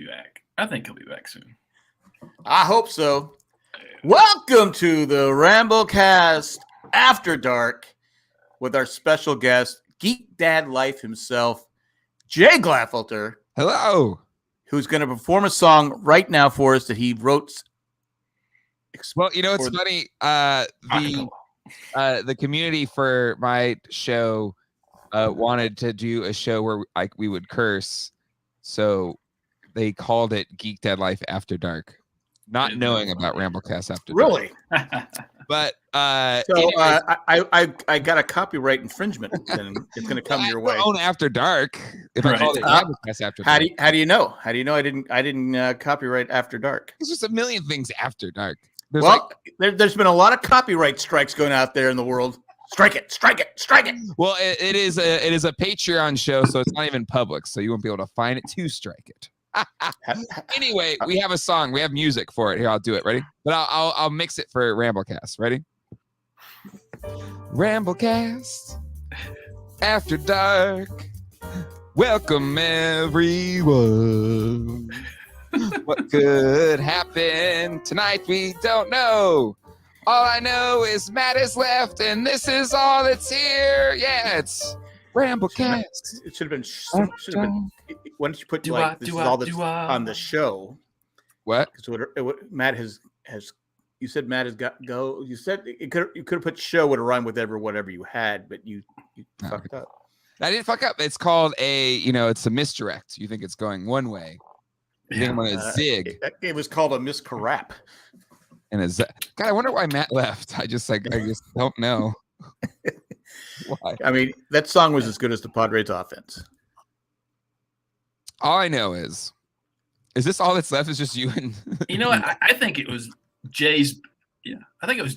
back. I think he'll be back soon. I hope so. Welcome to the Ramblecast After Dark with our special guest, Geek Dad Life himself, Jay Glaffelter. Hello. Who's going to perform a song right now for us that he wrote. Well, you know, it's funny. The community for my show wanted to do a show where we would curse, so they called it Geek Dad Life After Dark, not knowing about Ramblecast After Dark. Really? But anyways, I got a copyright infringement, and it's going to come your way. I own After Dark. If I called it Ramblecast After Dark, how do you know? How do you know I didn't copyright After Dark? There's just a million things after dark. There's been a lot of copyright strikes going out there in the world. Strike it! Well, it is a Patreon show, so it's not even public, so you won't be able to find it to strike it. Anyway, we have a song. We have music for it. Here, I'll do it. Ready? But I'll mix it for Ramblecast. Ready? Ramblecast After Dark. Welcome, everyone. What could happen tonight? We don't know. All I know is Matt is left, and this is all that's here. Yeah, it's Ramblecast. It should have been. Why don't you put this is all that's on the show? What? Matt has. You said Matt has got go. You said you could have put show would have rhymed with whatever you had, but you fucked up. I didn't fuck up. It's called it's a misdirect. You think it's going one way. You think I'm gonna zig. It was called a miscarap. And God, I wonder why Matt left. I just don't know. Why? I mean, that song was as good as the Padres offense. All I know is this all that's left? Is just you and you know what? I think it was Jay's. Yeah, I think it was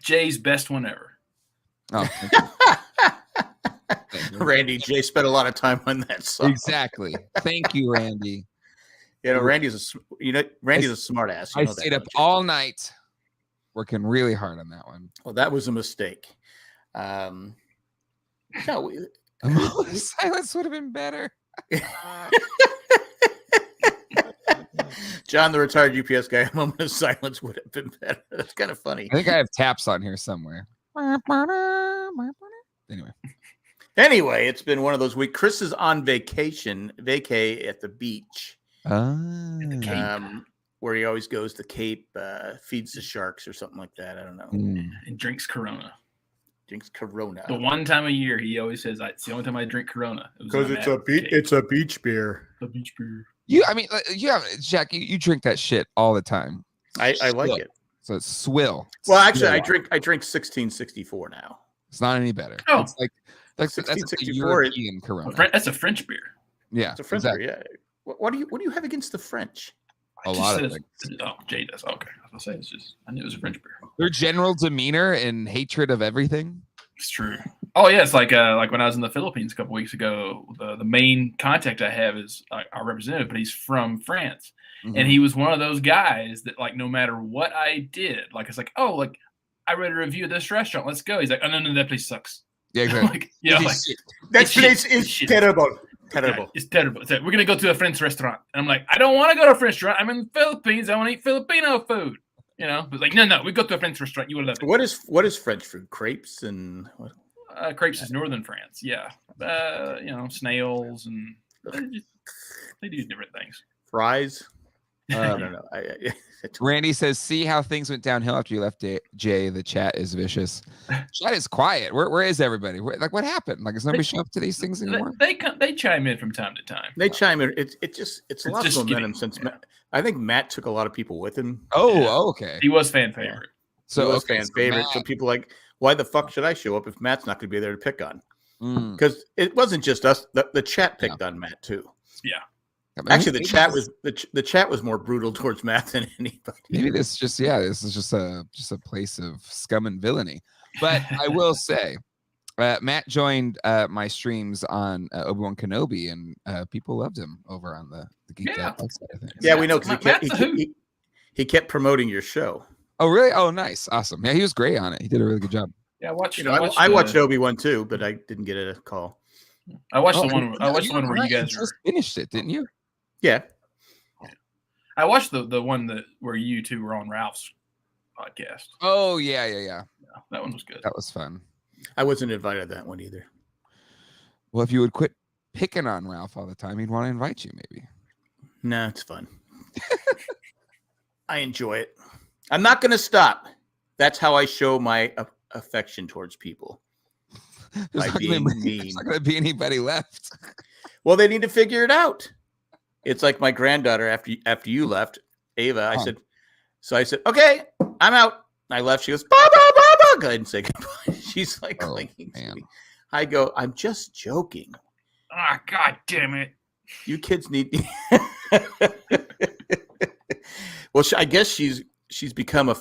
Jay's best one ever. Oh, Randy, Jay spent a lot of time on that song. Exactly. Thank you, Randy. You know, Randy's a smart ass. I stayed up all night working really hard on that one. Well, that was a mistake. No, silence would have been better. John, the retired UPS guy, a moment of silence would have been better. That's kind of funny. I think I have taps on here somewhere. Anyway, it's been one of those weeks. Chris is on vacation, vacay at the beach. Where he always goes to Cape, feeds the sharks or something like that. I don't know. And drinks Corona. The one time a year he always says, "It's the only time I drink Corona." Because it's a beach beer. A beach beer. Jack. You drink that shit all the time. I like it. So it's swill. Well, actually, I drink 1664 now. It's not any better. Oh, it's like that's a European Corona. That's a French beer. Yeah, it's a French beer. Yeah. What do you have against the French? A lot of things. Oh, Jay does. Okay, I was gonna say I knew it was a French beer. Their general demeanor and hatred of everything. It's true. Oh yeah, it's like when I was in the Philippines a couple weeks ago. The main contact I have is our representative, but he's from France, and he was one of those guys that no matter what I did, it's like I read a review of this restaurant. Let's go. He's like, oh no, that place sucks. Yeah, exactly. That place is terrible. Terrible. Yeah, it's terrible. We're going to go to a French restaurant. And I'm like, I don't want to go to a French restaurant. I'm in the Philippines. I want to eat Filipino food. But no, we go to a French restaurant. You will love it. What is French food? Crepes and what? Crepes is northern France. Yeah. Snails and they do different things. Fries. I don't know. Randy says, see how things went downhill after you left, Jay. The chat is vicious. Chat is quiet. Where is everybody? What happened? Is nobody showing up to these things anymore? They chime in from time to time. They chime in. It's a lot of momentum since I think Matt took a lot of people with him. Oh, okay. He was fan favorite. So he was fan favorite. So people why the fuck should I show up if Matt's not going to be there to pick on? Because it wasn't just us. The chat picked on Matt too. Yeah. Actually, the chat was more brutal towards Matt than anybody. Maybe this is just a place of scum and villainy. But I will say, Matt joined my streams on Obi-Wan Kenobi, and people loved him over on the Geek Dad side of things. Yeah, we know because he kept promoting your show. Oh, really? Oh, nice, awesome. Yeah, he was great on it. He did a really good job. Yeah, I watched Obi-Wan too, but I didn't get a call. I watched the one. I watched the one where you guys just finished it, didn't you? Yeah. I watched the one where you two were on Ralph's podcast. Oh yeah. Yeah, that one was good. That was fun. I wasn't invited to that one either. Well, if you would quit picking on Ralph all the time, he'd want to invite you, maybe. No, it's fun. I enjoy it. I'm not going to stop. That's how I show my affection towards people. By being mean. There's not going to be anybody left. Well, they need to figure it out. It's like my granddaughter after you left, Ava. I said, okay, I'm out. I left. She goes, Baba, Baba. Go ahead and say goodbye. She's like clinging to me. I go, I'm just joking. Ah, God damn it. You kids need. Well, I guess she's become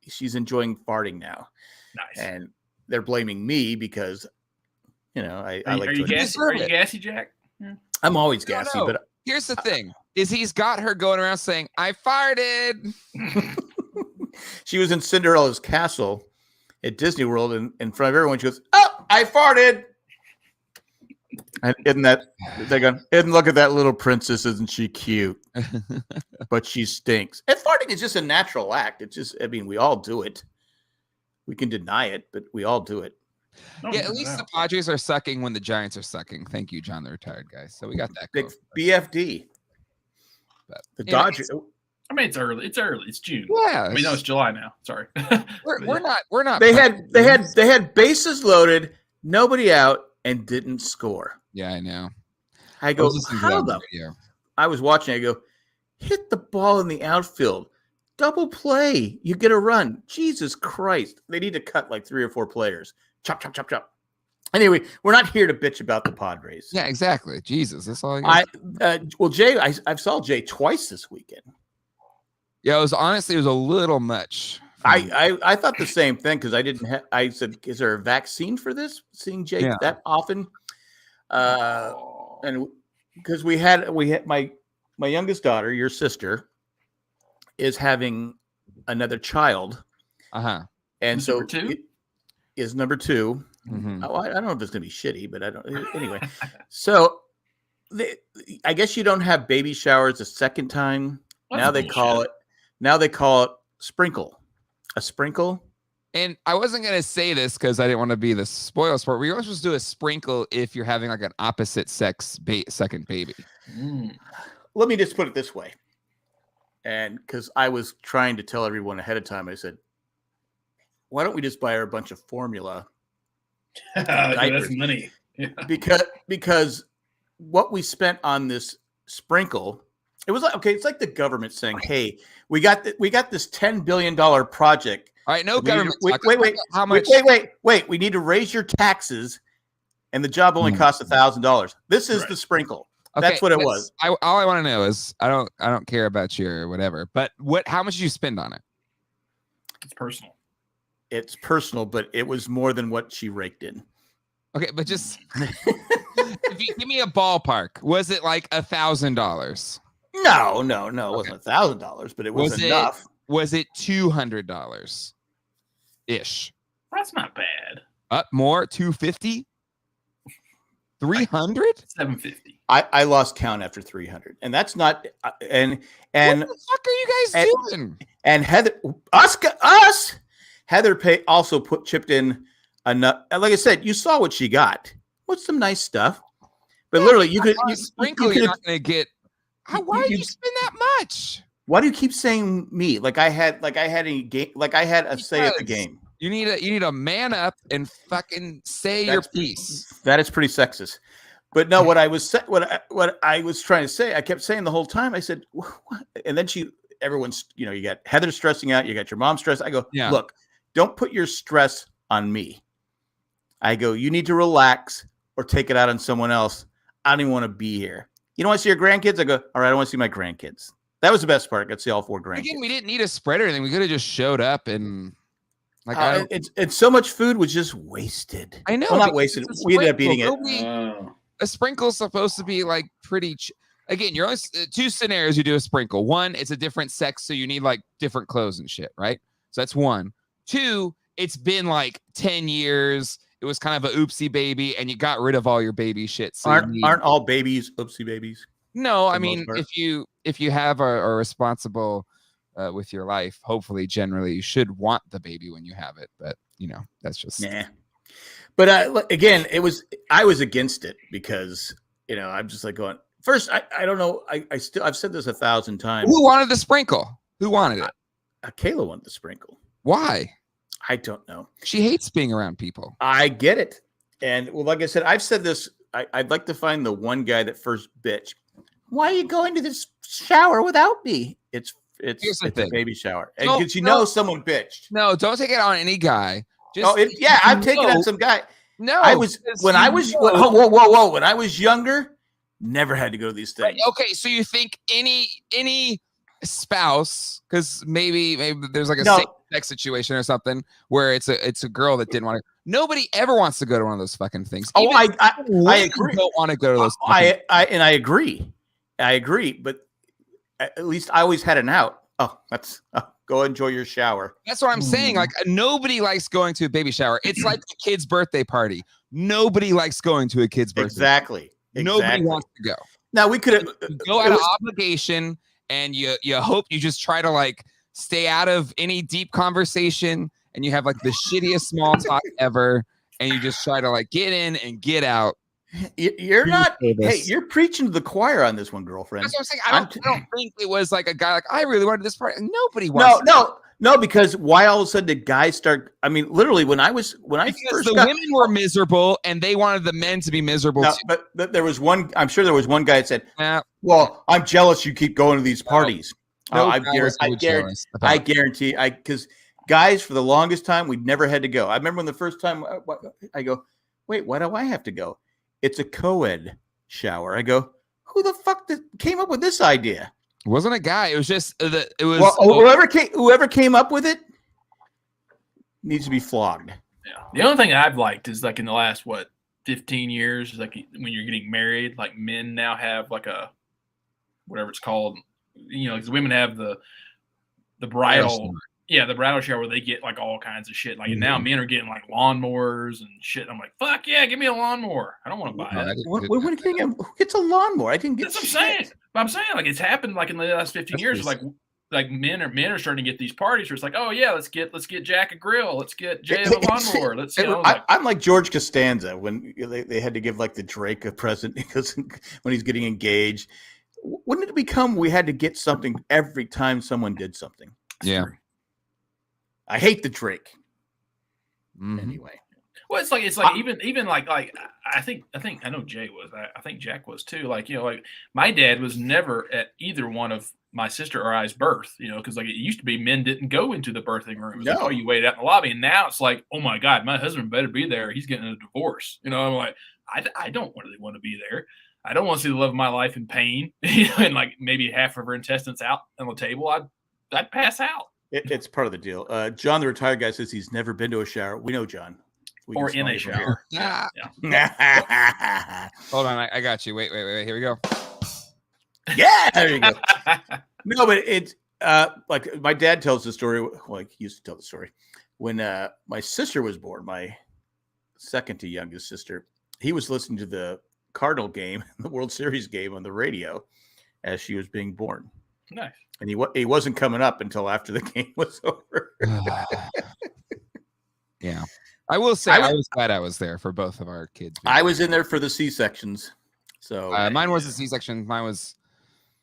she's enjoying farting now. Nice. And they're blaming me because, I like are you gassy, Jack? I'm always gassy, but here's the thing: is he's got her going around saying, "I farted." She was in Cinderella's castle at Disney World, and in front of everyone, she goes, "Oh, I farted." And isn't that they're going? And look at that little princess, isn't she cute? But she stinks. And farting is just a natural act. It's just, we all do it. We can deny it, but we all do it. Yeah, at least the Padres are sucking when the Giants are sucking. Thank you, John, the retired guy. So we got that. Big BFD. But, the Dodgers. I mean, it's early. It's June. Yeah. We know it's July now. Sorry. We're not. They had bases loaded, nobody out, and didn't score. Yeah, I know. I go, how the? I was watching. I go, hit the ball in the outfield. Double play. You get a run. Jesus Christ. They need to cut like 3 or 4 players. Chop, chop, chop, chop. Anyway, we're not here to bitch about the Padres. Yeah, exactly. Jesus. That's all I well, Jay, I saw Jay twice this weekend. Yeah, it was a little much. I thought the same thing because I said, is there a vaccine for this? Seeing Jay that often? And because we had my youngest daughter, your sister, is having another child. And so number 2? Is number 2. Mm-hmm. I don't know if it's gonna be shitty, but I don't. Anyway, so I guess you don't have baby showers a second time. Now they call it sprinkle. A sprinkle. And I wasn't gonna say this because I didn't want to be the spoil sport. We were supposed to do a sprinkle if you're having like an opposite sex second baby. Let me just put it this way. And because I was trying to tell everyone ahead of time, I said, why don't we just buy her a bunch of formula? That's money. Yeah. Because what we spent on this sprinkle, it was like, okay, it's like the government saying, hey, we got this $10 billion project. All right, no government. Wait. How much? Wait. We need to raise your taxes, and the job only costs $1,000. This is the sprinkle. Okay, that's what it was. All I want to know is I don't care about your whatever, but how much did you spend on it? It's personal. It's personal, but it was more than what she raked in. Okay, but just if you give me a ballpark, was it like $1,000? No, it wasn't $1,000, but it was enough. Was it $200 ish? That's not bad. Up more, 250, 300, 750. I lost count after 300, and that's not. And what the fuck are you guys doing? And Heather, Heather also chipped in enough. Like I said, you saw what she got. What's some nice stuff? But literally, you could sprinkle. You're not going to get. Why did you spend that much? Why do you keep saying me? Like I had a say at the game. You need a man up and fucking say your piece. That is pretty sexist. But no, what I was trying to say, I kept saying the whole time. I said, what? And then everyone's, you got Heather stressing out. You got your mom stressed. I go, look, don't put your stress on me. I go, you need to relax or take it out on someone else. I don't even want to be here. You don't want to see your grandkids? I go, all right, I want to see my grandkids. That was the best part. I got to see all 4 grandkids. Again, we didn't need a spread or anything. We could have just showed up and it's so much food was just wasted. I know. Well, not wasted. We ended up eating it. A sprinkle's supposed to be like pretty. Again, you're only 2 scenarios. You do a sprinkle. 1, it's a different sex, so you need like different clothes and shit, right? So that's 1. 2, it's been like 10 years. It was kind of a oopsie baby, and you got rid of all your baby shit. So aren't all babies oopsie babies? No, I the most mean, part. if you have a responsible with your life, hopefully, generally, you should want the baby when you have it. But that's just Nah. But again, I was against it because I'm just like going. First, I don't know. I've said this 1,000 times. Who wanted the sprinkle? Who wanted it? Kayla wanted the sprinkle. Why? I don't know. She hates being around people. I get it. And well, like I said, I've said this. I'd like to find the one guy that first bitch. Why are you going to this shower without me? It's a baby shower. Because someone bitched. No, don't take it on any guy. I've taken on some guy. No, when I was younger, never had to go to these things. Okay, so you think any spouse, because maybe there's like a same-sex situation or something where it's a girl that didn't want to. Nobody ever wants to go to one of those fucking things. Oh, I agree. Don't want to go to those. I agree. I agree, but at least I always had an out. Oh, go enjoy your shower. That's what I'm saying. Like nobody likes going to a baby shower. It's like a kid's birthday party. Nobody likes going to a kid's birthday. Exactly. Nobody wants to go. Now we could go out of obligation, and you hope you just try to like stay out of any deep conversation, and you have like the shittiest small talk ever, and you just try to like get in and get out. You're not. Hey, you're preaching to the choir on this one, girlfriend. That's what I'm saying. I don't think it was like a guy like I really wanted this part. Nobody wants. No. Because why all of a sudden did guys start? I mean, literally, when I first women were miserable and they wanted the men to be miserable. No, too. but there was one. I'm sure there was one guy that said, "Well, I'm jealous. You keep going to these parties." I guarantee. Because guys, for the longest time, we never had to go. I remember when the first time I go, "Wait, why do I have to go?" It's a co-ed shower. I go, who the fuck came up with this idea? It wasn't a guy. It was just it was whoever came up with it needs to be flogged. Yeah. The only thing I've liked is like in the last 15 years, is like when you're getting married, like men now have like a whatever it's called, because women have the bridal. Yeah, the bridal shower where they get like all kinds of shit. Like now men are getting like lawnmowers and shit. I'm like, fuck yeah, give me a lawnmower. I don't want to buy it. Who gets a lawnmower? I didn't get That's what I'm saying. But I'm saying like it's happened like in the last 15 years. Like men are starting to get these parties where it's like, oh yeah, let's get Jack a grill. Let's get Jay a lawnmower. I'm like George Costanza when they had to give like the Drake a present because when he's getting engaged. Wouldn't it become we had to get something every time someone did something? Yeah. I hate the Drake. Anyway, well, it's like even like I think I know Jay was. I think Jack was too. Like like my dad was never at either one of my sister or I's birth. Because like it used to be men didn't go into the birthing room. It was like, oh, you waited out in the lobby, and now it's like, oh my god, my husband better be there. He's getting a divorce. I'm like, I don't really want to be there. I don't want to see the love of my life in pain. And like maybe half of her intestines out on the table. I'd pass out. It's part of the deal. John, the retired guy, says he's never been to a shower. We know, John. Or in a shower. Yeah. Hold on, I got you. Wait. Here we go. Yeah, there you go. No, but it's like my dad tells the story. Like he used to tell the story when my sister was born. My second to youngest sister. He was listening to the Cardinal game, the World Series game on the radio as she was being born. Nice. And he wasn't coming up until after the game was over. Yeah. I will say I was glad I was there for both of our kids. I was in there for the C-sections. So mine was a C-section. Mine was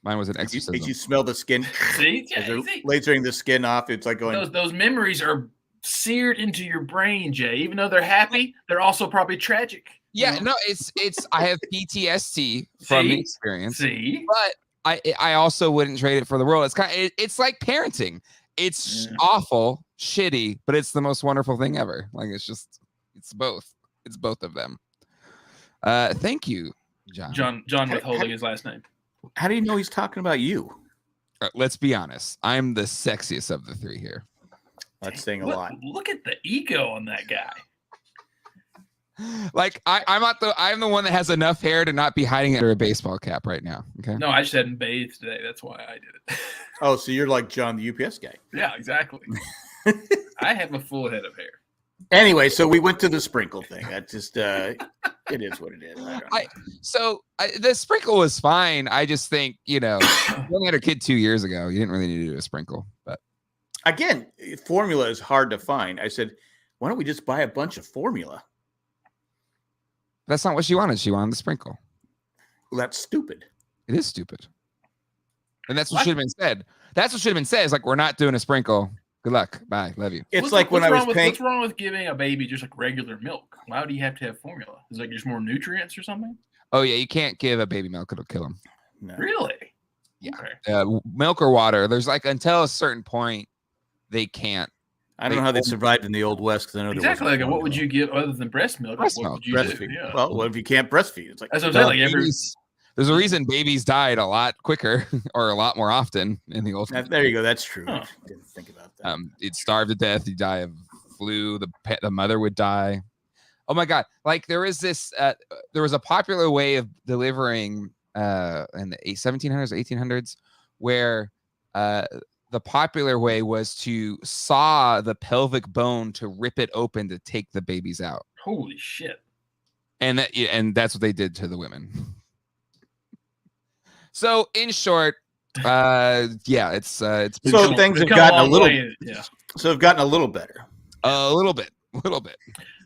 an exorcism. Did you smell the skin? See? As they're lasering the skin off. It's like going. Those memories are seared into your brain, Jay. Even though they're happy, they're also probably tragic. Yeah, no, it's I have PTSD from the experience. See? But I also wouldn't trade it for the world. It's like parenting. It's awful, shitty, but it's the most wonderful thing ever. Like it's both. It's both of them. Thank you, John. John withholding his last name. How do you know he's talking about you? Let's be honest. I'm the sexiest of the three here. That's saying a lot. Look at the ego on that guy. Like I'm the one that has enough hair to not be hiding under a baseball cap right now. Okay. No, I just hadn't bathed today. That's why I did it. Oh, so you're like John, the UPS guy. Yeah, exactly. I have a full head of hair. Anyway, so we went to the sprinkle thing. I just It is what it is. The sprinkle was fine. I just think, you only had a kid 2 years ago. You didn't really need to do a sprinkle. But again, formula is hard to find. I said, why don't we just buy a bunch of formula? That's not what she wanted. She wanted the sprinkle. Well, that's stupid. It is stupid. And that's what should have been said. That's what should have been said. It's like, we're not doing a sprinkle. Good luck. Bye. Love you. It's like when I was paying. What's wrong with giving a baby just like regular milk? Why do you have to have formula? Is it like just more nutrients or something? Oh, yeah. You can't give a baby milk. It'll kill him. No. Really? Yeah. Okay. Milk or water. There's like, until a certain point, they can't. I don't know how they survived in the Old West because I know exactly. Like, what would you give other than breast milk? Breast what milk. would you breastfeed. do? Yeah. Well, what if you can't breastfeed? It's like, that's what I'm saying. Like there's a reason babies died a lot quicker or a lot more often in the old. There you go. That's true. Huh. I didn't think about that. It'd starve to death. You die of flu. The mother would die. Oh my God! Like there was a popular way of delivering in the 1700s, 1800s, where the popular way was to saw the pelvic bone to rip it open to take the babies out. Holy shit! And that's what they did to the women. So in short, it's so things have gotten a little. Yeah. So they've gotten a little better. A little bit.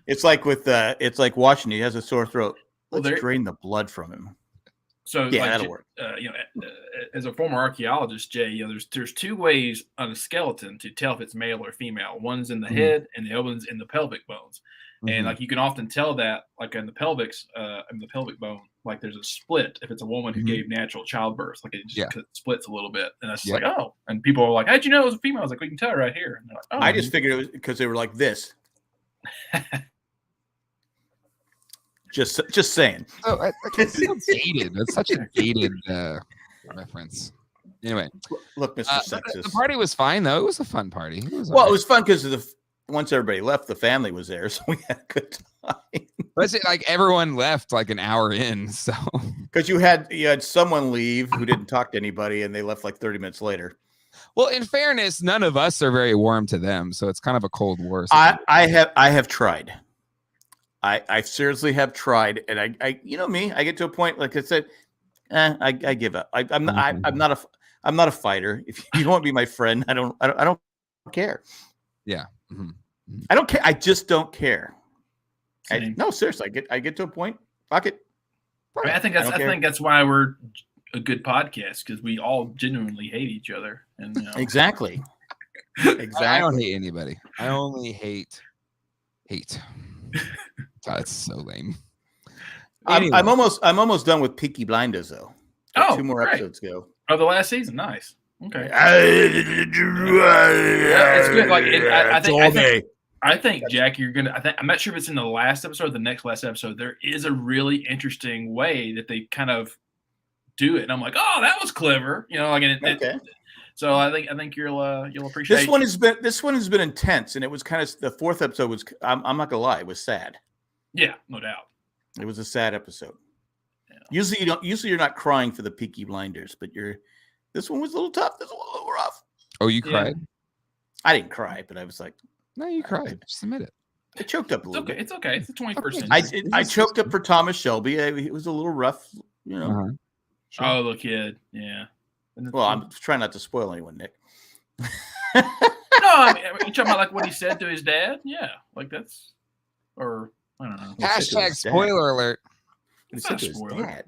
It's like it's like Washington. He has a sore throat. Let's drain the blood from him. So yeah, that'll work. As a former archaeologist, Jay, there's two ways on a skeleton to tell if it's male or female. One's in the head, and the other one's in the pelvic bones. And like you can often tell that, like in the pelvic bone, like there's a split if it's a woman who gave natural childbirth, like it just splits a little bit, and that's just like, oh. And people are like, how'd you know it was a female? I was like, we can tell right here. And they're like, oh. I just figured it was because they were like this. just saying. Oh, it's so dated. That's such a dated reference. Anyway, look, Mr. Sexist. The party was fine though. It was a fun party. It was fun because once everybody left, the family was there, so we had a good time. But like everyone left like an hour in, so because you had someone leave who didn't talk to anybody, and they left like 30 minutes later. Well, in fairness, none of us are very warm to them, so it's kind of a cold war. I have tried. I seriously have tried, and I you know me, I get to a point like I said, I give up. I'm not a fighter. If you want to be my friend, I don't care. Yeah. Mm-hmm. I don't care. I just don't care. No, seriously. I get to a point. Fuck it. I mean, I think that's why we're a good podcast, because we all genuinely hate each other. And exactly. I don't hate anybody. I only hate. That's so lame. Anyway. I'm almost done with Peaky Blinders though. Oh, 2 more episodes go. Oh, the last season, nice. Okay. It's good. Like I think Jack, I'm not sure if it's in the last episode or the next last episode. There is a really interesting way that they kind of do it, and I'm like, oh, that was clever. Okay. So I think you'll appreciate this one has been intense, and it was kind of the 4th episode was. I'm not gonna lie, it was sad. Yeah, no doubt. It was a sad episode. Yeah. Usually you're not crying for the Peaky Blinders, but this one was a little tough. This one was a little rough. Oh, you cried? I didn't cry, but I was like, no, you cried. Just admit it. I choked up a little bit. It's okay. It's the 21st century. I choked up for Thomas Shelby. It was a little rough, Sure. Oh, the kid. Yeah. Well, I'm trying not to spoil anyone, Nick. No, I mean, you talking about like what he said to his dad? Yeah, like that's, or I don't know. Hashtag spoiler alert. It's not a spoiler.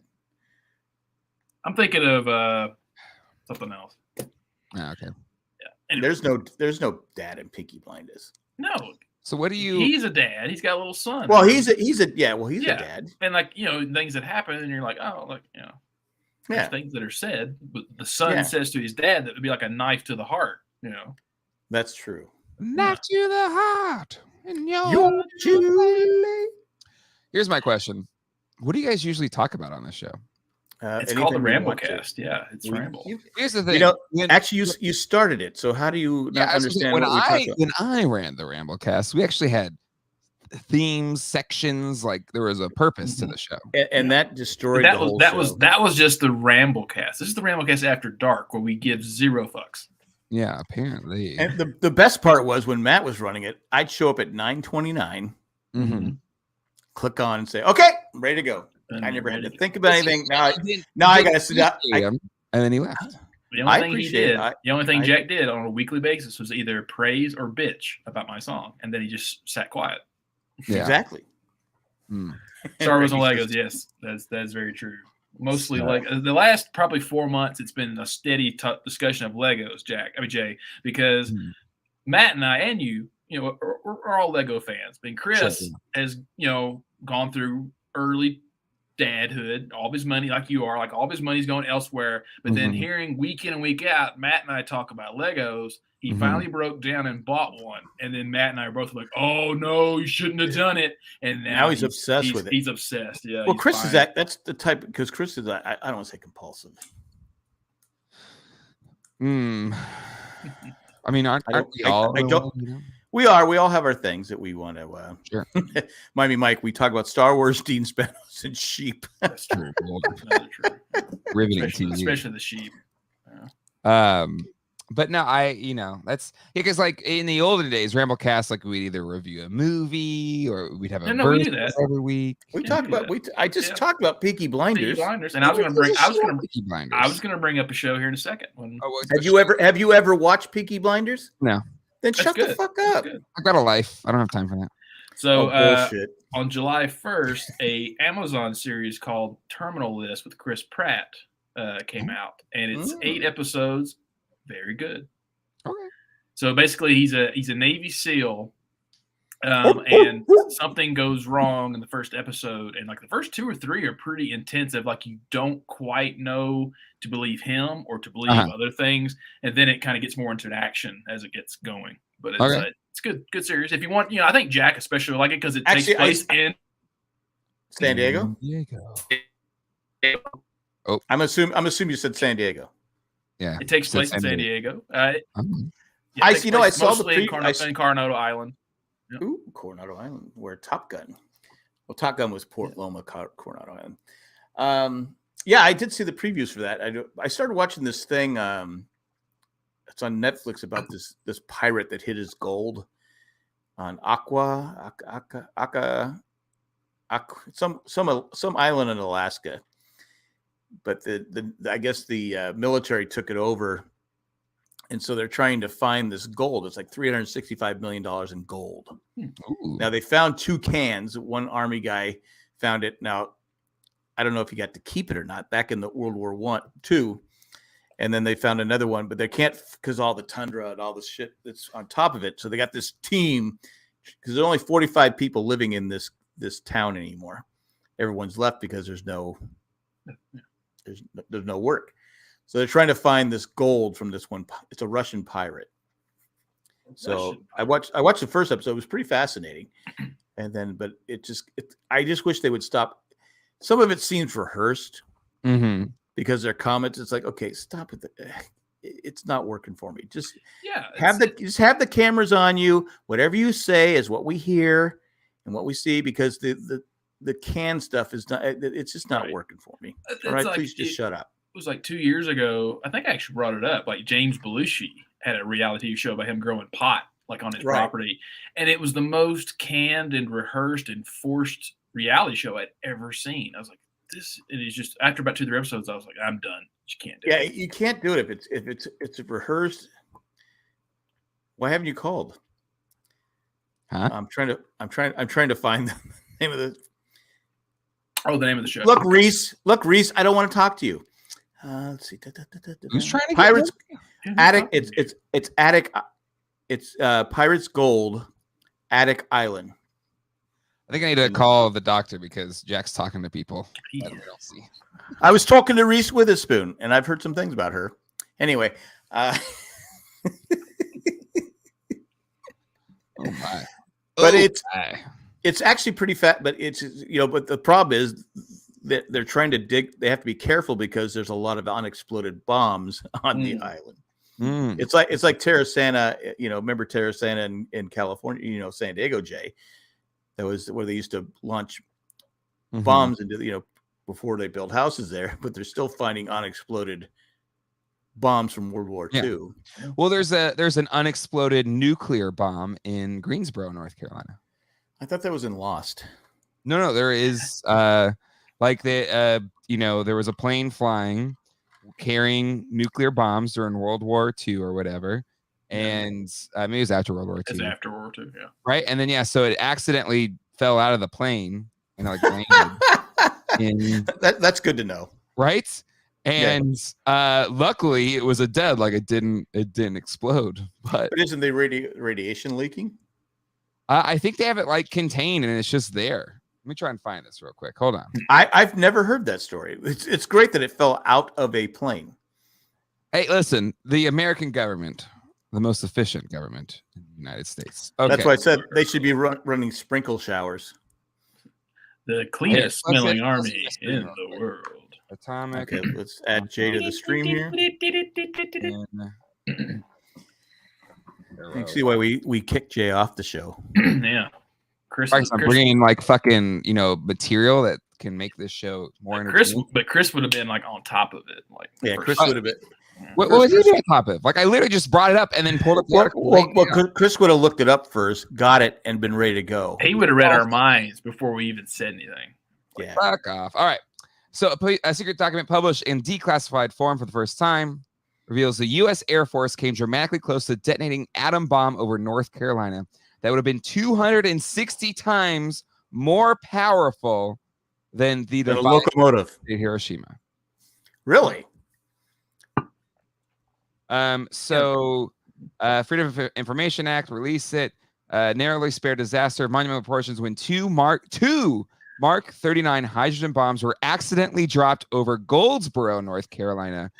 I'm thinking of something else. Oh, okay. Yeah. Anyway. There's no dad in Peaky Blinders. No. So what do you? He's a dad. He's got a little son. Well, he's a dad. And like things that happen, and you're like, oh, like there's things that are said, but the son says to his dad that would be like a knife to the heart. That's true. Knife to the heart. Here's my question: what do you guys usually talk about on this show? It's called the Ramblecast. Yeah, it's Ramble. Here's the thing. Actually, you started it. So how do you not understand when I ran the Ramblecast? We actually had themes, sections. Like there was a purpose to the show, and that destroyed the whole show. That was just the Ramblecast. This is the Ramblecast After Dark, where we give 0 fucks. Yeah, apparently. And the best part was when Matt was running it, I'd show up at 9:29. Mm-hmm. Click on and say, okay, I'm ready to go. And I never had to ready. think about anything. Now I got to sit down. And then he left. The only I thing he appreciate did, it. the only thing Jack did on a weekly basis was either praise or bitch about my song, and then he just sat quiet. Yeah. Exactly. Star Wars and Legos, yes, that's very true. Mostly like the last probably 4 months, it's been a steady discussion of Legos, Jay, because Matt and I and you know, we're all Lego fans. But Chris has, you know, gone through early dadhood, all of his money, like you are, like all of his money's going elsewhere. But then hearing week in and week out, Matt and I talk about Legos, he finally broke down and bought one. And then Matt and I are both like, oh no, you shouldn't have done it. And now he's obsessed with it. He's obsessed. Yeah. Well, Chris is that's the type, because Chris is, I don't want to say compulsive. I mean, aren't we all? We are. We all have our things that we want to. Sure. Miami Mike, we talk about Star Wars, Dean Spanos, and sheep. That's true. true. Riveting especially the sheep. Yeah. But no, that's because like in the olden days, Ramblecast, like we'd either review a movie or we'd have a verse every week. We talked about I just talked about Peaky Blinders. And I was going to bring up a show here in a second. Have you ever watched Peaky Blinders? No. Then shut the fuck up. I've got a life. I don't have time for that. So on July 1st, a Amazon series called Terminal List with Chris Pratt came out, and it's 8 episodes. Very good. Okay. So basically, he's a Navy SEAL, and something goes wrong in the first episode, and like the first 2 or 3 are pretty intensive. Like you don't quite know to believe him or to believe other things, and then it kind of gets more into action as it gets going. But it's good series. If you want, I think Jack especially will like it because it takes place in San Diego. Oh, I'm assuming you said San Diego. Yeah, it takes place in San Diego. I saw the in Coronado Island. Yep. Ooh, Coronado Island, where Top Gun. Well, Top Gun was Port Loma, Coronado Island. Yeah, I did see the previews for that. I started watching this thing. It's on Netflix about this pirate that hid his gold on some island in Alaska. But I guess the military took it over, and so they're trying to find this gold. It's like $365 million in gold. Ooh. Now they found 2 cans. One army guy found it. Now I don't know if he got to keep it or not. Back in the World War II, and then they found another one, but they can't because all the tundra and all the shit that's on top of it. So they got this team because there's only 45 people living in this town anymore. Everyone's left because there's no work. So they're trying to find this gold from this one. It's a Russian pirate. So I watched the first episode. It was pretty fascinating. And then, but I just wish they would stop. Some of it seems rehearsed because their comments, it's like, okay, stop it. It's not working for me. Just have the cameras on you. Whatever you say is what we hear and what we see, because the canned stuff is not. It's just not working for me. All right, please just shut up. It was like 2 years ago. I think I actually brought it up. Like James Belushi had a reality show about him growing pot, like on his property, and it was the most canned and rehearsed and forced reality show I'd ever seen. I was like, this. It is just after about 2 or 3 episodes, I was like, I'm done. You can't do it. Yeah, you can't do it if it's rehearsed. Why haven't you called? Huh? I'm trying to find the name of the. Oh, the name of the show. Look, Reese. I don't want to talk to you. Let's see. Who's trying to Pirates Attic? It's Attic. It's Pirates Gold, Attic Island. I think I need to call the doctor because Jack's talking to people. Yeah. I don't see. I was talking to Reese Witherspoon, and I've heard some things about her. Anyway. Oh my! But it's actually pretty fat. But it's But the problem is that they're trying to dig. They have to be careful because there's a lot of unexploded bombs on the island. It's like Terra Santa. Remember Terra Santa in California? San Diego, Jay. That was where they used to launch bombs into before they built houses there. But they're still finding unexploded bombs from World War II. Well, there's an unexploded nuclear bomb in Greensboro, North Carolina. I thought that was in Lost. No, there is like there was a plane flying carrying nuclear bombs during World War II or whatever. And maybe it was after World War II. It's after World War II, yeah. Right. And then so it accidentally fell out of the plane and like landed. That's good to know. Right. And luckily it was a dead, like it didn't explode. But isn't the radiation leaking? I think they have it like contained and it's just there. Let me try and find this real quick. Hold on. I've never heard that story. It's great that it fell out of a plane. Hey, listen, the American government, the most efficient government in the United States. Okay. That's why I said they should be running sprinkle showers. The cleanest smelling army in the world. Atomic. Okay, let's add Jay to the stream here. You can see why we kicked Jay off the show. Yeah. Chris bringing like fucking, material that can make this show more entertaining. But Chris would have been like on top of it. Like, Chris would have been. What was he on top of? Like, I literally just brought it up and then pulled up the article. Well, Chris would have looked it up first, got it, and been ready to go. He would have read our minds before we even said anything. Yeah. Fuck off. All right. So a secret document published in declassified form for the first time reveals the U.S. Air Force came dramatically close to detonating atom bomb over North Carolina that would have been 260 times more powerful than the locomotive in Hiroshima. Really? Freedom of Information Act released it. Narrowly spared disaster of monumental proportions when two Mark 39 hydrogen bombs were accidentally dropped over Goldsboro, North Carolina,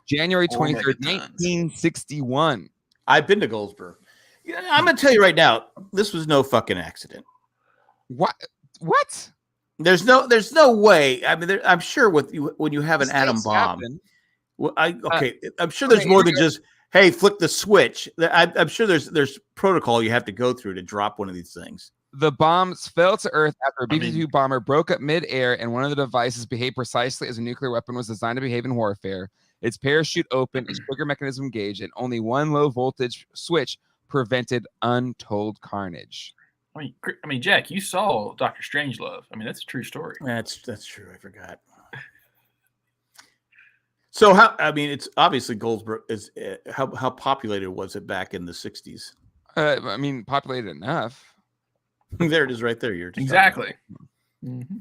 January 23rd, 1961. I've been to Goldsboro. I'm going to tell you right now, this was no fucking accident. What? There's no way. I mean, I'm sure when you have an atom bomb. Well, I'm sure there's more than just, hey, flick the switch. I'm sure there's protocol you have to go through to drop one of these things. The bombs fell to Earth after a B-52 bomber broke up mid-air, and one of the devices behaved precisely as a nuclear weapon was designed to behave in warfare. Its parachute opened, its trigger mechanism engaged, and only one low-voltage switch prevented untold carnage. I mean, Jack, you saw Dr. Strangelove. I mean, that's a true story. That's true. I forgot. So it's obviously Goldsboro is how populated was it back in the 60s? Populated enough. There it is right there. You're exactly. Mm-hmm.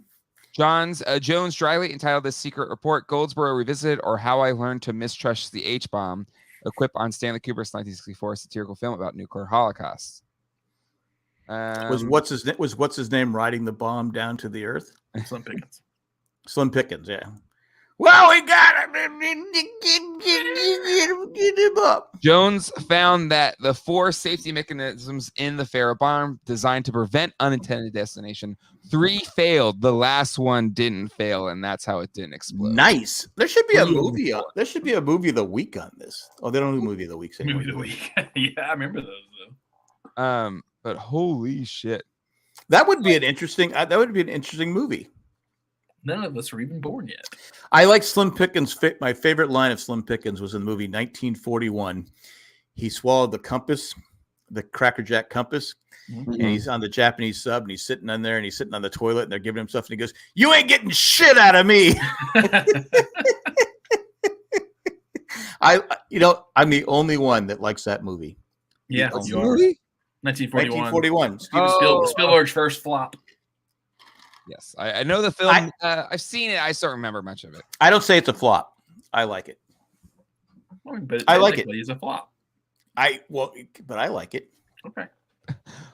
Jones dryly entitled this secret report, Goldsboro Revisited, or How I Learned to Mistrust the H-Bomb, equipped on Stanley Kubrick's 1964 satirical film about nuclear holocaust. Was what's his name riding the bomb down to the earth? Slim Pickens. Slim Pickens, yeah. Well, we got him. Get him up. Jones found that the 4 safety mechanisms in the Farah bomb designed to prevent unintended detonation, 3 failed. The last one didn't fail, and that's how it didn't explode. Nice. There should be a movie. There should be a movie of the week on this. Oh, they don't do movie of the weeks anymore. Movie of the week. Yeah, I remember those though. But holy shit, that would be an interesting. Movie. None of us were even born yet. I like Slim Pickens. My favorite line of Slim Pickens was in the movie 1941. He swallowed the compass, the Cracker Jack compass, and he's on the Japanese sub, and he's sitting on there, and he's sitting on the toilet, and they're giving him stuff, and he goes, "You ain't getting shit out of me." I'm the only one that likes that movie. Yeah, what's the movie? 1941. Spielberg's first flop. Yes, I know the film. I've seen it. I just don't remember much of it. I don't say it's a flop. I like it. But I like it. It's a flop. But I like it. Okay.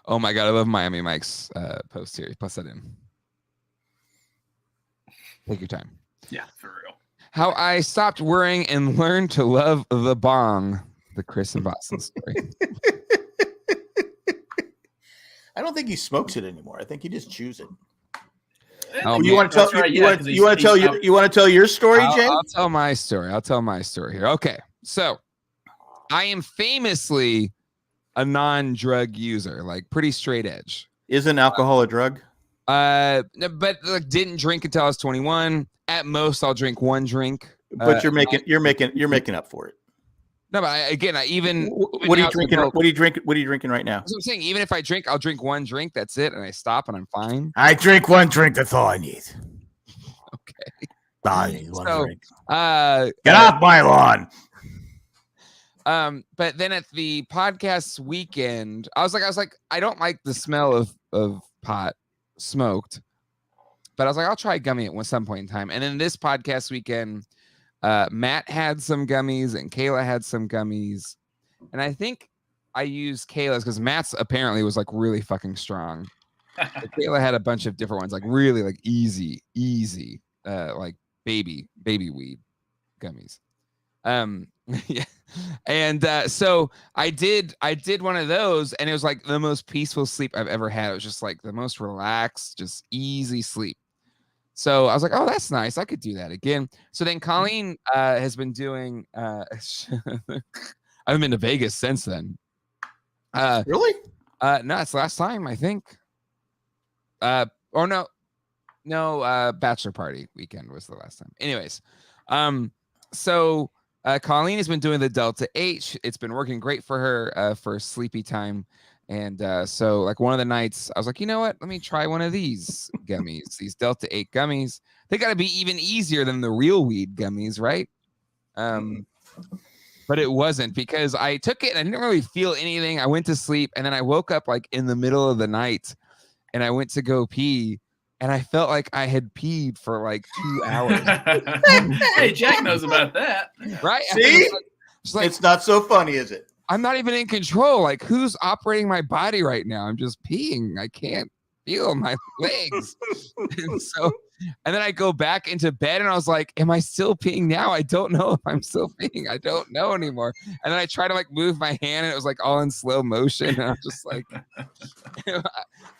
Oh my god, I love Miami Mike's post here. Plus that in. Take your time. Yeah, for real. How I stopped worrying and learned to love the bong. The Chris and Boston story. I don't think he smokes it anymore. I think he just chews it. Oh, you want to tell? Right, you want to tell your story, Jay? I'll tell my story. Here. Okay, so I am famously a non-drug user, like pretty straight edge. Isn't alcohol a drug? But like, didn't drink until I was 21. At most, I'll drink one drink. But you're making up for it. No, but even What are you drinking? What are you drinking? What are you drinking right now? That's what I'm saying. Even if I drink, I'll drink one drink. That's it, and I stop, and I'm fine. I drink one drink. That's all I need. Okay. I need one drink. Get off my lawn. But then at the podcast weekend, I was like, I don't like the smell of pot smoked, but I was like, I'll try gummy at some point in time. And then this podcast weekend, Matt had some gummies and Kayla had some gummies, and I think I used Kayla's because Matt's apparently was like really fucking strong. Kayla had a bunch of different ones, like really like easy, like baby weed gummies. Yeah. And so I did one of those, and it was like the most peaceful sleep I've ever had. It was just like the most relaxed, just easy sleep. So I was like, oh, that's nice. I could do that again. So then Colleen has been doing I haven't been to Vegas since then. Really? No, it's last time, I think. Or no, bachelor party weekend was the last time. Anyways, so Colleen has been doing the Delta H. It's been working great for her for sleepy time. And so like one of the nights I was like, you know what? Let me try one of these gummies, these Delta 8 gummies. They got to be even easier than the real weed gummies, right? But it wasn't, because I took it and I didn't really feel anything. I went to sleep, and then I woke up like in the middle of the night, and I went to go pee, and I felt like I had peed for like 2 hours. Hey, Jack knows about that. Right? See? Like, it's not so funny, is it? I'm not even in control. Like, who's operating my body right now? I'm just peeing. I can't feel my legs. And then I go back into bed, and I was like, am I still peeing now? I don't know if I'm still peeing. I don't know anymore. And then I try to like move my hand, and it was like all in slow motion. And I'm just like,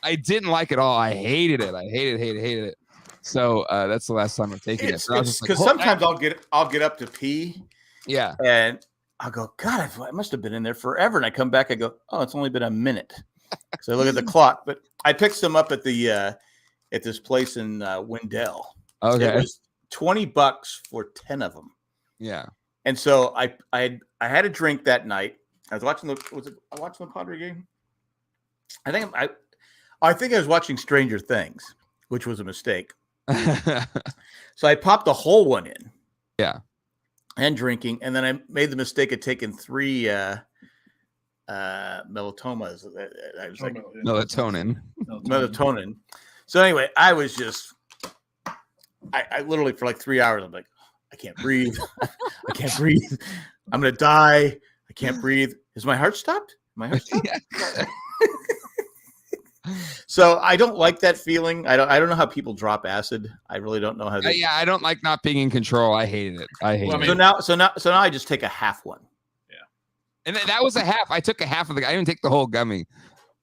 I didn't like it all. I hated it. I hated it. So that's the last time I'm taking it. Because sometimes I'll get up to pee. Yeah. And I'll go, God, I must have been in there forever. And I come back, I go, oh, it's only been a minute. So I look at the clock. But I picked some up at this place in Wendell. Okay. It was $20 for 10 of them. Yeah. And so I had a drink that night. I was watching the Padre game? I think I was watching Stranger Things, which was a mistake. So I popped the whole one in. Yeah. And drinking, and then I made the mistake of taking 3 melatomas. I was like melatonin. So anyway, I was just, I literally for like 3 hours, I'm like, I can't breathe. I can't breathe. I'm gonna die. I can't breathe. Is my heart stopped? My heart stopped? So I don't like that feeling. I don't know how people drop acid. I really don't know how they. Yeah, I don't like not being in control. I hated it. So now I just take a half one. Yeah. And that was a half. I took a half of the. I didn't take the whole gummy.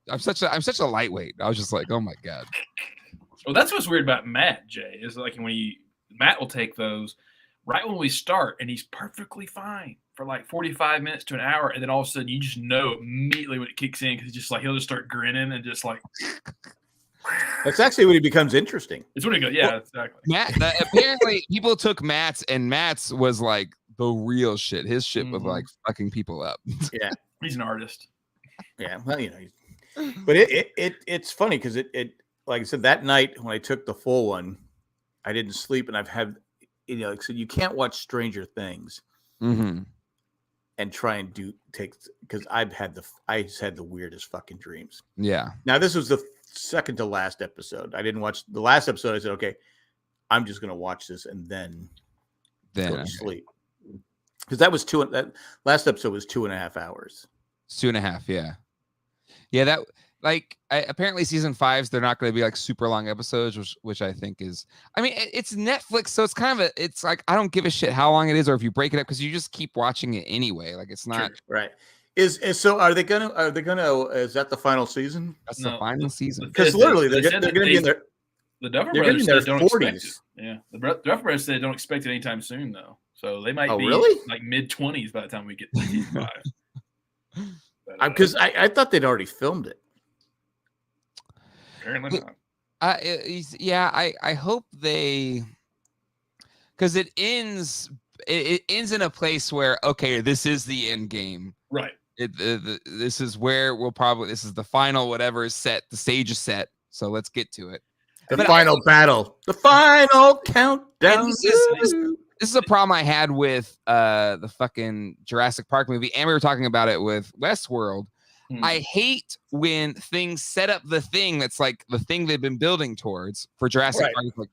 I'm such a lightweight. I was just like, oh my God. Well, that's what's weird about Matt, Jay, is like Matt will take those right when we start, and he's perfectly fine for like 45 minutes to an hour, and then all of a sudden you just know immediately when it kicks in, because he'll just start grinning and just like. That's actually when he becomes interesting. It's when he goes, yeah, exactly. Matt, apparently people took Matt's, and Matt's was like the real shit. His shit was like fucking people up. Yeah, he's an artist. Yeah, well, but it's funny because it like I said, that night when I took the full one, I didn't sleep, and I've had, like I said, you can't watch Stranger Things and try and because I just had the weirdest fucking dreams. Yeah. Now this was the second to last episode. I didn't watch the last episode. I said, okay, I'm just gonna watch this and then go to sleep, because that last episode was 2.5 hours. It's 2.5. Yeah. Yeah, that apparently season 5's they're not going to be like super long episodes, which I think is. I mean, it's Netflix, so it's kind of it's like I don't give a shit how long it is or if you break it up, because you just keep watching it anyway. Like it's not right. Is are they gonna? Is that the final season? That's the final season. Because literally they're going to be in their. The Duffer Brothers said don't expect it. Yeah, the Duffer Brothers said don't expect it anytime soon, though. So they might be like mid-20s by the time we get to season 5. Because I thought they'd already filmed it. Apparently not. I hope they, because it ends it ends in a place where okay, this is the end game. Right. This is where this is the final whatever is set. The stage is set. So let's get to it. The final battle. The final countdown. This is a problem I had with the fucking Jurassic Park movie, and we were talking about it with Westworld. I hate when things set up the thing that's like the thing they've been building towards for Jurassic Park. It's like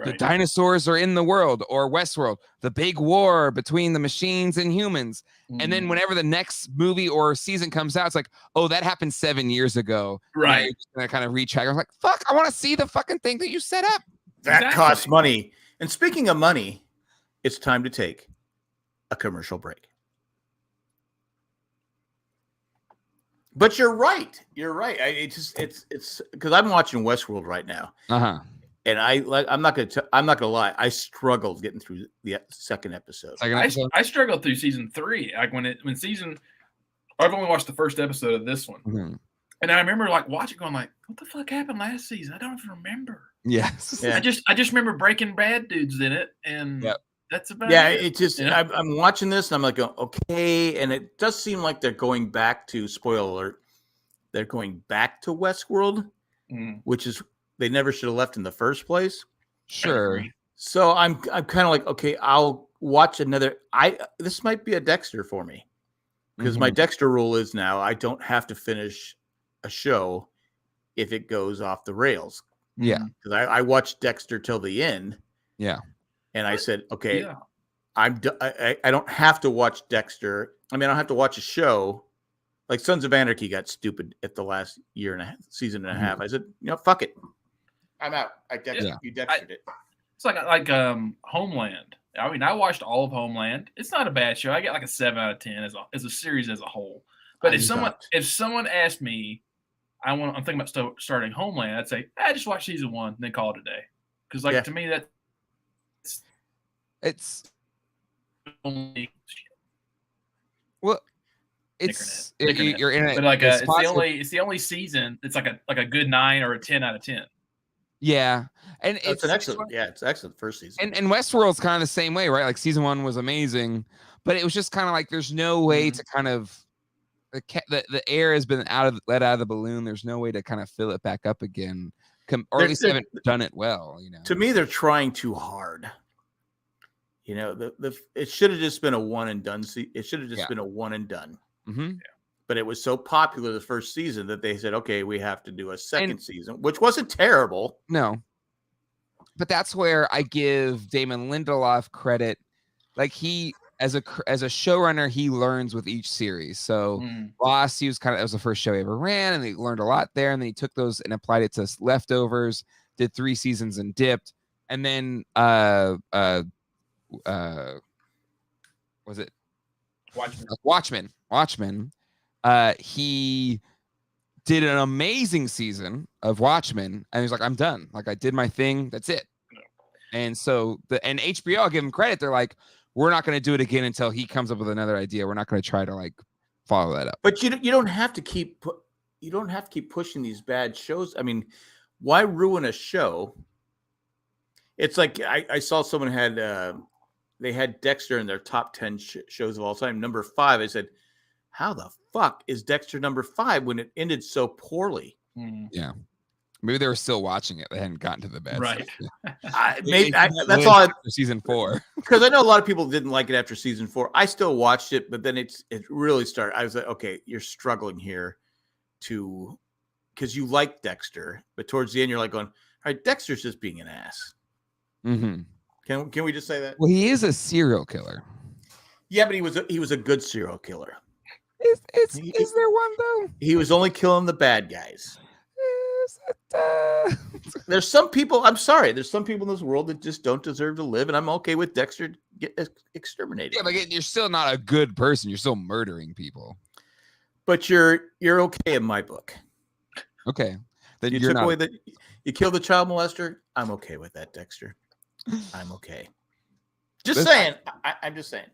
the dinosaurs are in the world, or Westworld, the big war between the machines and humans. And then whenever the next movie or season comes out, it's like, oh, that happened 7 years ago. Right. You're just gonna kind of retrack. I'm like, fuck, I want to see the fucking thing that you set up. That costs money. And speaking of money, it's time to take a commercial break. But you're right. You're right. It's because I'm watching Westworld right now. And I'm not gonna lie. I struggled getting through the second episode. I struggled through season 3. Like I've only watched the first episode of this one, and I remember like watching, going like, "What the fuck happened last season? I don't even remember." Yes. Yeah. I just remember Breaking Bad dudes in it, and that's about it. it. It just I'm watching this, and I'm like, okay, and it does seem like they're going back to spoiler alert. They're going back to Westworld, which is. They never should have left in the first place. Sure. So I'm kind of like, okay, I'll watch another. This might be a Dexter for me, because my Dexter rule is now I don't have to finish a show if it goes off the rails. Yeah. Because I watched Dexter till the end. Yeah. And I said, okay, I don't have to watch Dexter. I mean, I don't have to watch a show. Like Sons of Anarchy got stupid at the last season and a half. I said, fuck it. I'm out. You Dextered it. It's like Homeland. I mean, I watched all of Homeland. It's not a bad show. I get like a 7 out of 10 as a series as a whole. But if someone asked me, I'm thinking about starting Homeland, I'd say, just watch season 1 and then call it a day. Because to me it's only you're in it. But it's the only season. It's like a good 9 or a 10 out of 10. Yeah, and it's an excellent. Yeah, it's excellent first season. And Westworld's kind of the same way, right? Like season 1 was amazing, but it was just kind of like there's no way to kind of the air has been let out of the balloon. There's no way to kind of fill it back up again, or at least they haven't done it well. To me, they're trying too hard. It should have just been a one and done. It should have just been a one and done. But it was so popular the first season that they said, okay, we have to do a second season, which wasn't terrible. No. But that's where I give Damon Lindelof credit. Like he, as a showrunner, he learns with each series. So Lost, that was the first show he ever ran, and he learned a lot there. And then he took those and applied it to Leftovers, did 3 seasons and dipped. And then was it Watchmen. He did an amazing season of Watchmen, and he's like, I'm done. Like I did my thing. That's it. And so and HBO, I'll give him credit. They're like, we're not going to do it again until he comes up with another idea. We're not going to try to like follow that up. But you don't have to keep pushing these bad shows. I mean, why ruin a show? It's like I saw someone they had Dexter in their top 10 shows of all time. Number 5, I said, how the fuck is Dexter number 5 when it ended so poorly? Yeah. Maybe they were still watching it. They hadn't gotten to the bed. Right. That's all. Season 4. Because I know a lot of people didn't like it after season 4. I still watched it, but then it really started. I was like, okay, you're struggling here because you like Dexter, but towards the end you're like going, all right, Dexter's just being an ass. Can we just say that? Well, he is a serial killer. Yeah, but he was a good serial killer. Is there one though? He was only killing the bad guys. There's some people. I'm sorry. There's some people in this world that just don't deserve to live, and I'm okay with Dexter get exterminated. Yeah, but you're still not a good person. You're still murdering people. But you're okay in my book. Okay, then you killed the child molester. I'm okay with that, Dexter. I'm okay. I'm just saying.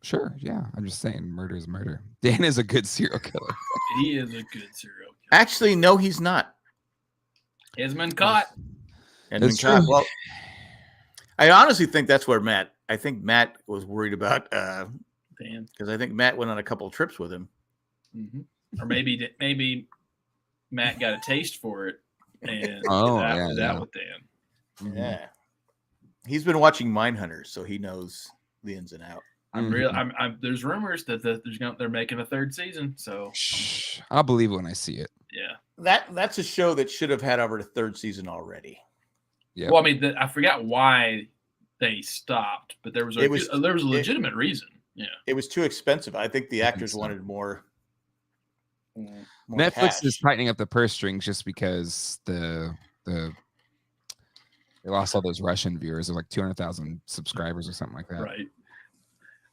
Sure. Yeah. I'm just saying murder is murder. Dan is a good serial killer. He is a good serial killer. Actually, no, he's not. He has been caught. Well, I honestly think that's where Matt think Matt was worried about Dan. because I think Matt went on a couple of trips with him. Or maybe Matt got a taste for it and was out with Dan. Yeah, he's been watching Mindhunters, so he knows the ins and out. There's rumors that they're making a third season, so I'll believe it when I see it. Yeah, That's a show that should have had over the third season already. Yeah. Well, I mean, I forgot why they stopped, but there was a legitimate reason. Yeah, it was too expensive. I think the actors wanted more. Netflix cash. is tightening up the purse strings just because they lost all those Russian viewers of like 200,000 subscribers or something like that. right.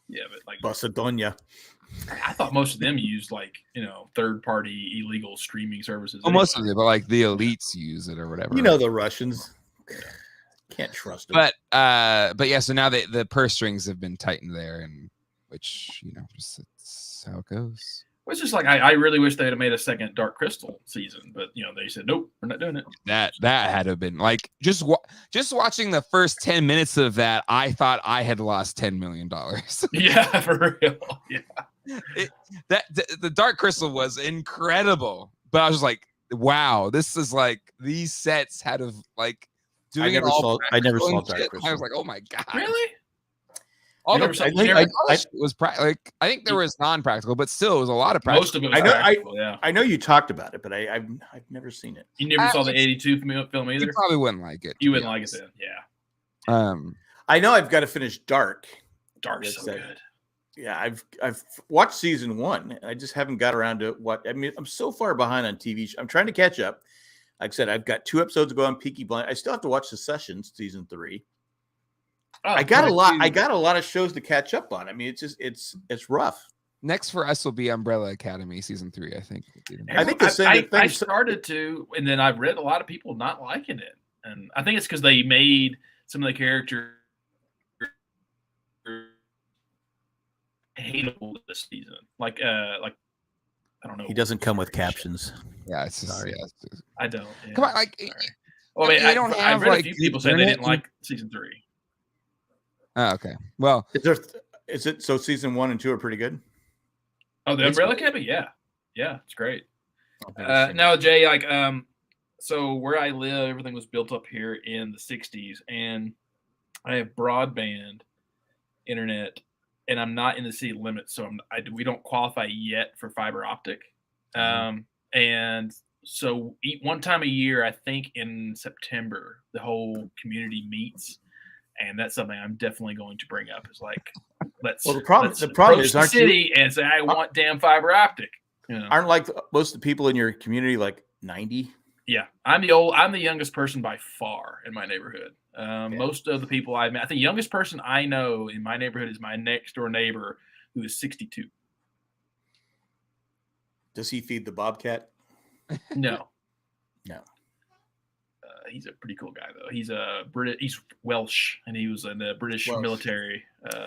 Yeah, but like Basadonia. I thought most of them used third-party illegal streaming services. Well, most of them, but like the elites use it or whatever. You know the Russians. Can't trust them. But yeah, so now the purse strings have been tightened there, and which just it's how it goes. It's just like I really wish they'd have made a second Dark Crystal season, but they said nope, we're not doing it. That had to have been like just watching the first 10 minutes of that. I thought I had lost $10 million. Yeah, for real. Yeah, the Dark Crystal was incredible, but I was like, wow, this is like these sets had of like doing I never saw Dark Crystal. I was like, oh my god, really? All I think there was non-practical, but still it was a lot of practical. Most of it was practical, yeah. I know you talked about it, but I've never seen it. You never saw the 82 film either? You probably wouldn't like it. You wouldn't like it then, yeah. I know I've got to finish Dark. Dark's so good. Yeah, I've watched season 1. I just haven't got around to what. I mean, I'm so far behind on TV. I'm trying to catch up. Like I said, I've got 2 episodes to go on Peaky Blinders. I still have to watch Succession season 3. Oh, I got a lot of shows to catch up on. I mean, it's rough. Next for us will be Umbrella Academy season 3. I think. I think the same thing. I started to, and then I've read a lot of people not liking it, and I think it's because they made some of the characters hateable this season. Like I don't know. He doesn't come with captions. Yeah, it's just, sorry. I don't. Yeah. Come on, like. Well, I've read a few people say they didn't like season 3. Oh, okay. Well, is it so? Season 1 and 2 are pretty good. Oh, the Umbrella Academy, yeah, it's great. No, Jay, so where I live, everything was built up here in the '60s, and I have broadband internet, and I'm not in the city limits, so we don't qualify yet for fiber optic. And so one time a year, I think in September, the whole community meets. And that's something I'm definitely going to bring up. Is like, let's approach the city and say, I want damn fiber optic. Aren't like most of the people in your community like 90? Yeah, I'm the youngest person by far in my neighborhood. Most of the people I met, I think the youngest person I know in my neighborhood is my next door neighbor who is 62. Does he feed the bobcat? No. No. He's a pretty cool guy, though. He's he's Welsh, and he was in the British military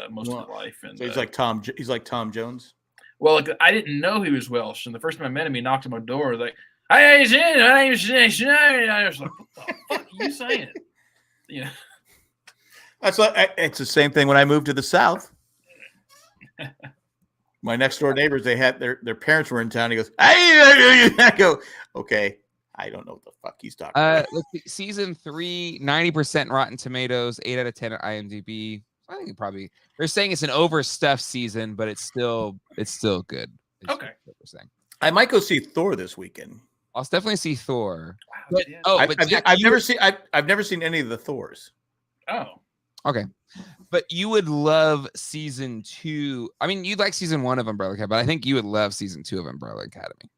most of his life. And so he's like Tom. He's like Tom Jones. Well, I didn't know he was Welsh, and the first time I met him, he knocked on my door, like, "Hey, my name's Shane." I was like, "What the fuck are you saying?" Yeah, that's like it's the same thing when I moved to the South. My next door neighbors, they had their parents were in town. He goes, "Hey," I go, "Okay." I don't know what the fuck he's talking about. Let's see, season 3, 90% Rotten Tomatoes, 8 out of 10 at IMDb. I think they're saying it's an overstuffed season, but it's still good. Okay. What they're saying. I might go see Thor this weekend. I'll definitely see Thor. Wow, But, I've never seen any of the Thors. Oh. Okay. But you would love season 2. I mean, you'd like season 1 of Umbrella Academy, but I think you would love season 2 of Umbrella Academy.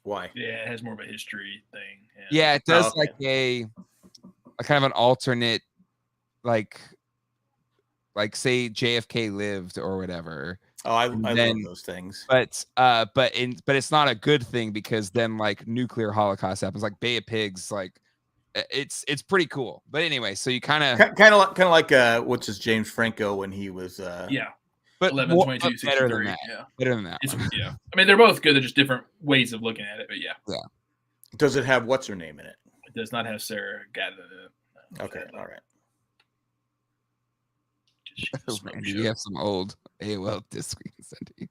Why? Yeah, it has more of a history thing. Yeah, it does a kind of an alternate, like say JFK lived or whatever. Oh, I love those things. But it's not a good thing because then like nuclear holocaust happens, like Bay of Pigs, like it's pretty cool. But anyway, so you kind of like what's his James Franco when he was but 11, 22, 63. Better than that. Yeah. Better than that. Yeah. I mean, they're both good. They're just different ways of looking at it. But yeah. Yeah. Does it have what's her name in it? It does not have Sarah Gadon in it. Okay. All right. Randy, we have some old AOL disc we can send to you.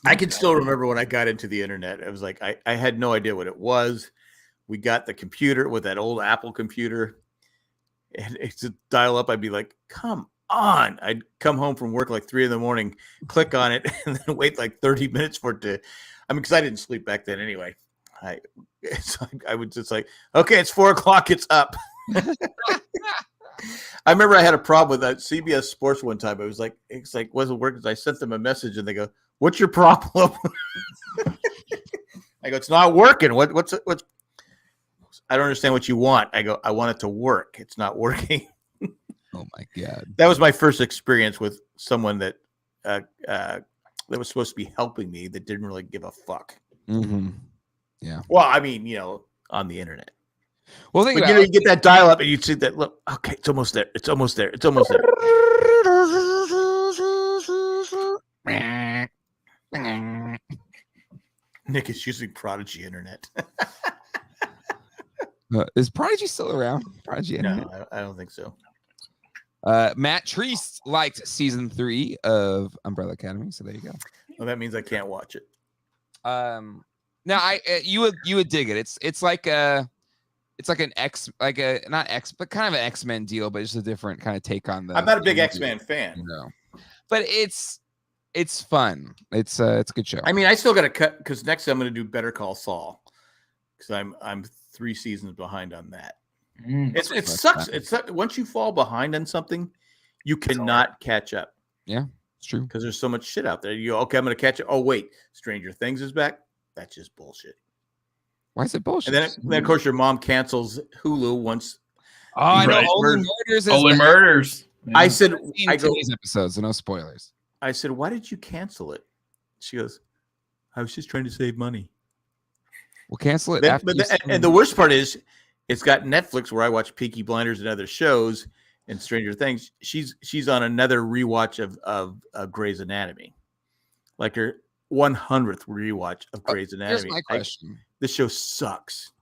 I can still remember when I got into the internet. It was like I had no idea what it was. We got the computer with that old Apple computer, and it's a dial up. I'd be like, "Come on!" I'd come home from work like 3 a.m, click on it, and then wait like 30 minutes for it to. I mean, because I didn't sleep back then anyway. I would just like, okay, it's 4 o'clock, it's up. I remember I had a problem with that CBS Sports one time. It's like wasn't working. I sent them a message and they go, "What's your problem?" I go, "It's not working. What's I don't understand what you want." I go, "I want it to work. It's not working." Oh my God. That was my first experience with someone that was supposed to be helping me that didn't really give a fuck. Mm-hmm. Yeah. Well, I mean, on the internet. Well, But you get that dial up and you see that. Look, okay, it's almost there. It's almost there. It's almost there. Nick is using Prodigy Internet. Is Prodigy still around? Prodigy Internet? No, I don't think so. Matt Treese liked season 3 of Umbrella Academy, so there you go. Well, that means I can't watch it. Now you would dig it. It's like an not X, but kind of an X-Men deal, but just a different kind of take on the. I'm not a big X-Men fan. No, but it's fun. It's a good show. I mean, I still got to cut because next I'm going to do Better Call Saul because I'm 3 seasons behind on that. It sucks. Once you fall behind on something, you cannot catch up. Yeah, it's true because there's so much shit out there. Okay, I'm going to catch it. Oh wait, Stranger Things is back. That's just bullshit. Why is it bullshit? And then of course, your mom cancels Hulu once. Oh, I know. Only Murders. Yeah. I said, today's episodes, so no spoilers. I said, why did you cancel it? She goes, I was just trying to save money. We'll cancel it. And the worst part is, it's got Netflix where I watch Peaky Blinders and other shows and Stranger Things. She's on another rewatch of Grey's Anatomy, like her 100th rewatch of Grey's Anatomy. Here's my question. This show sucks.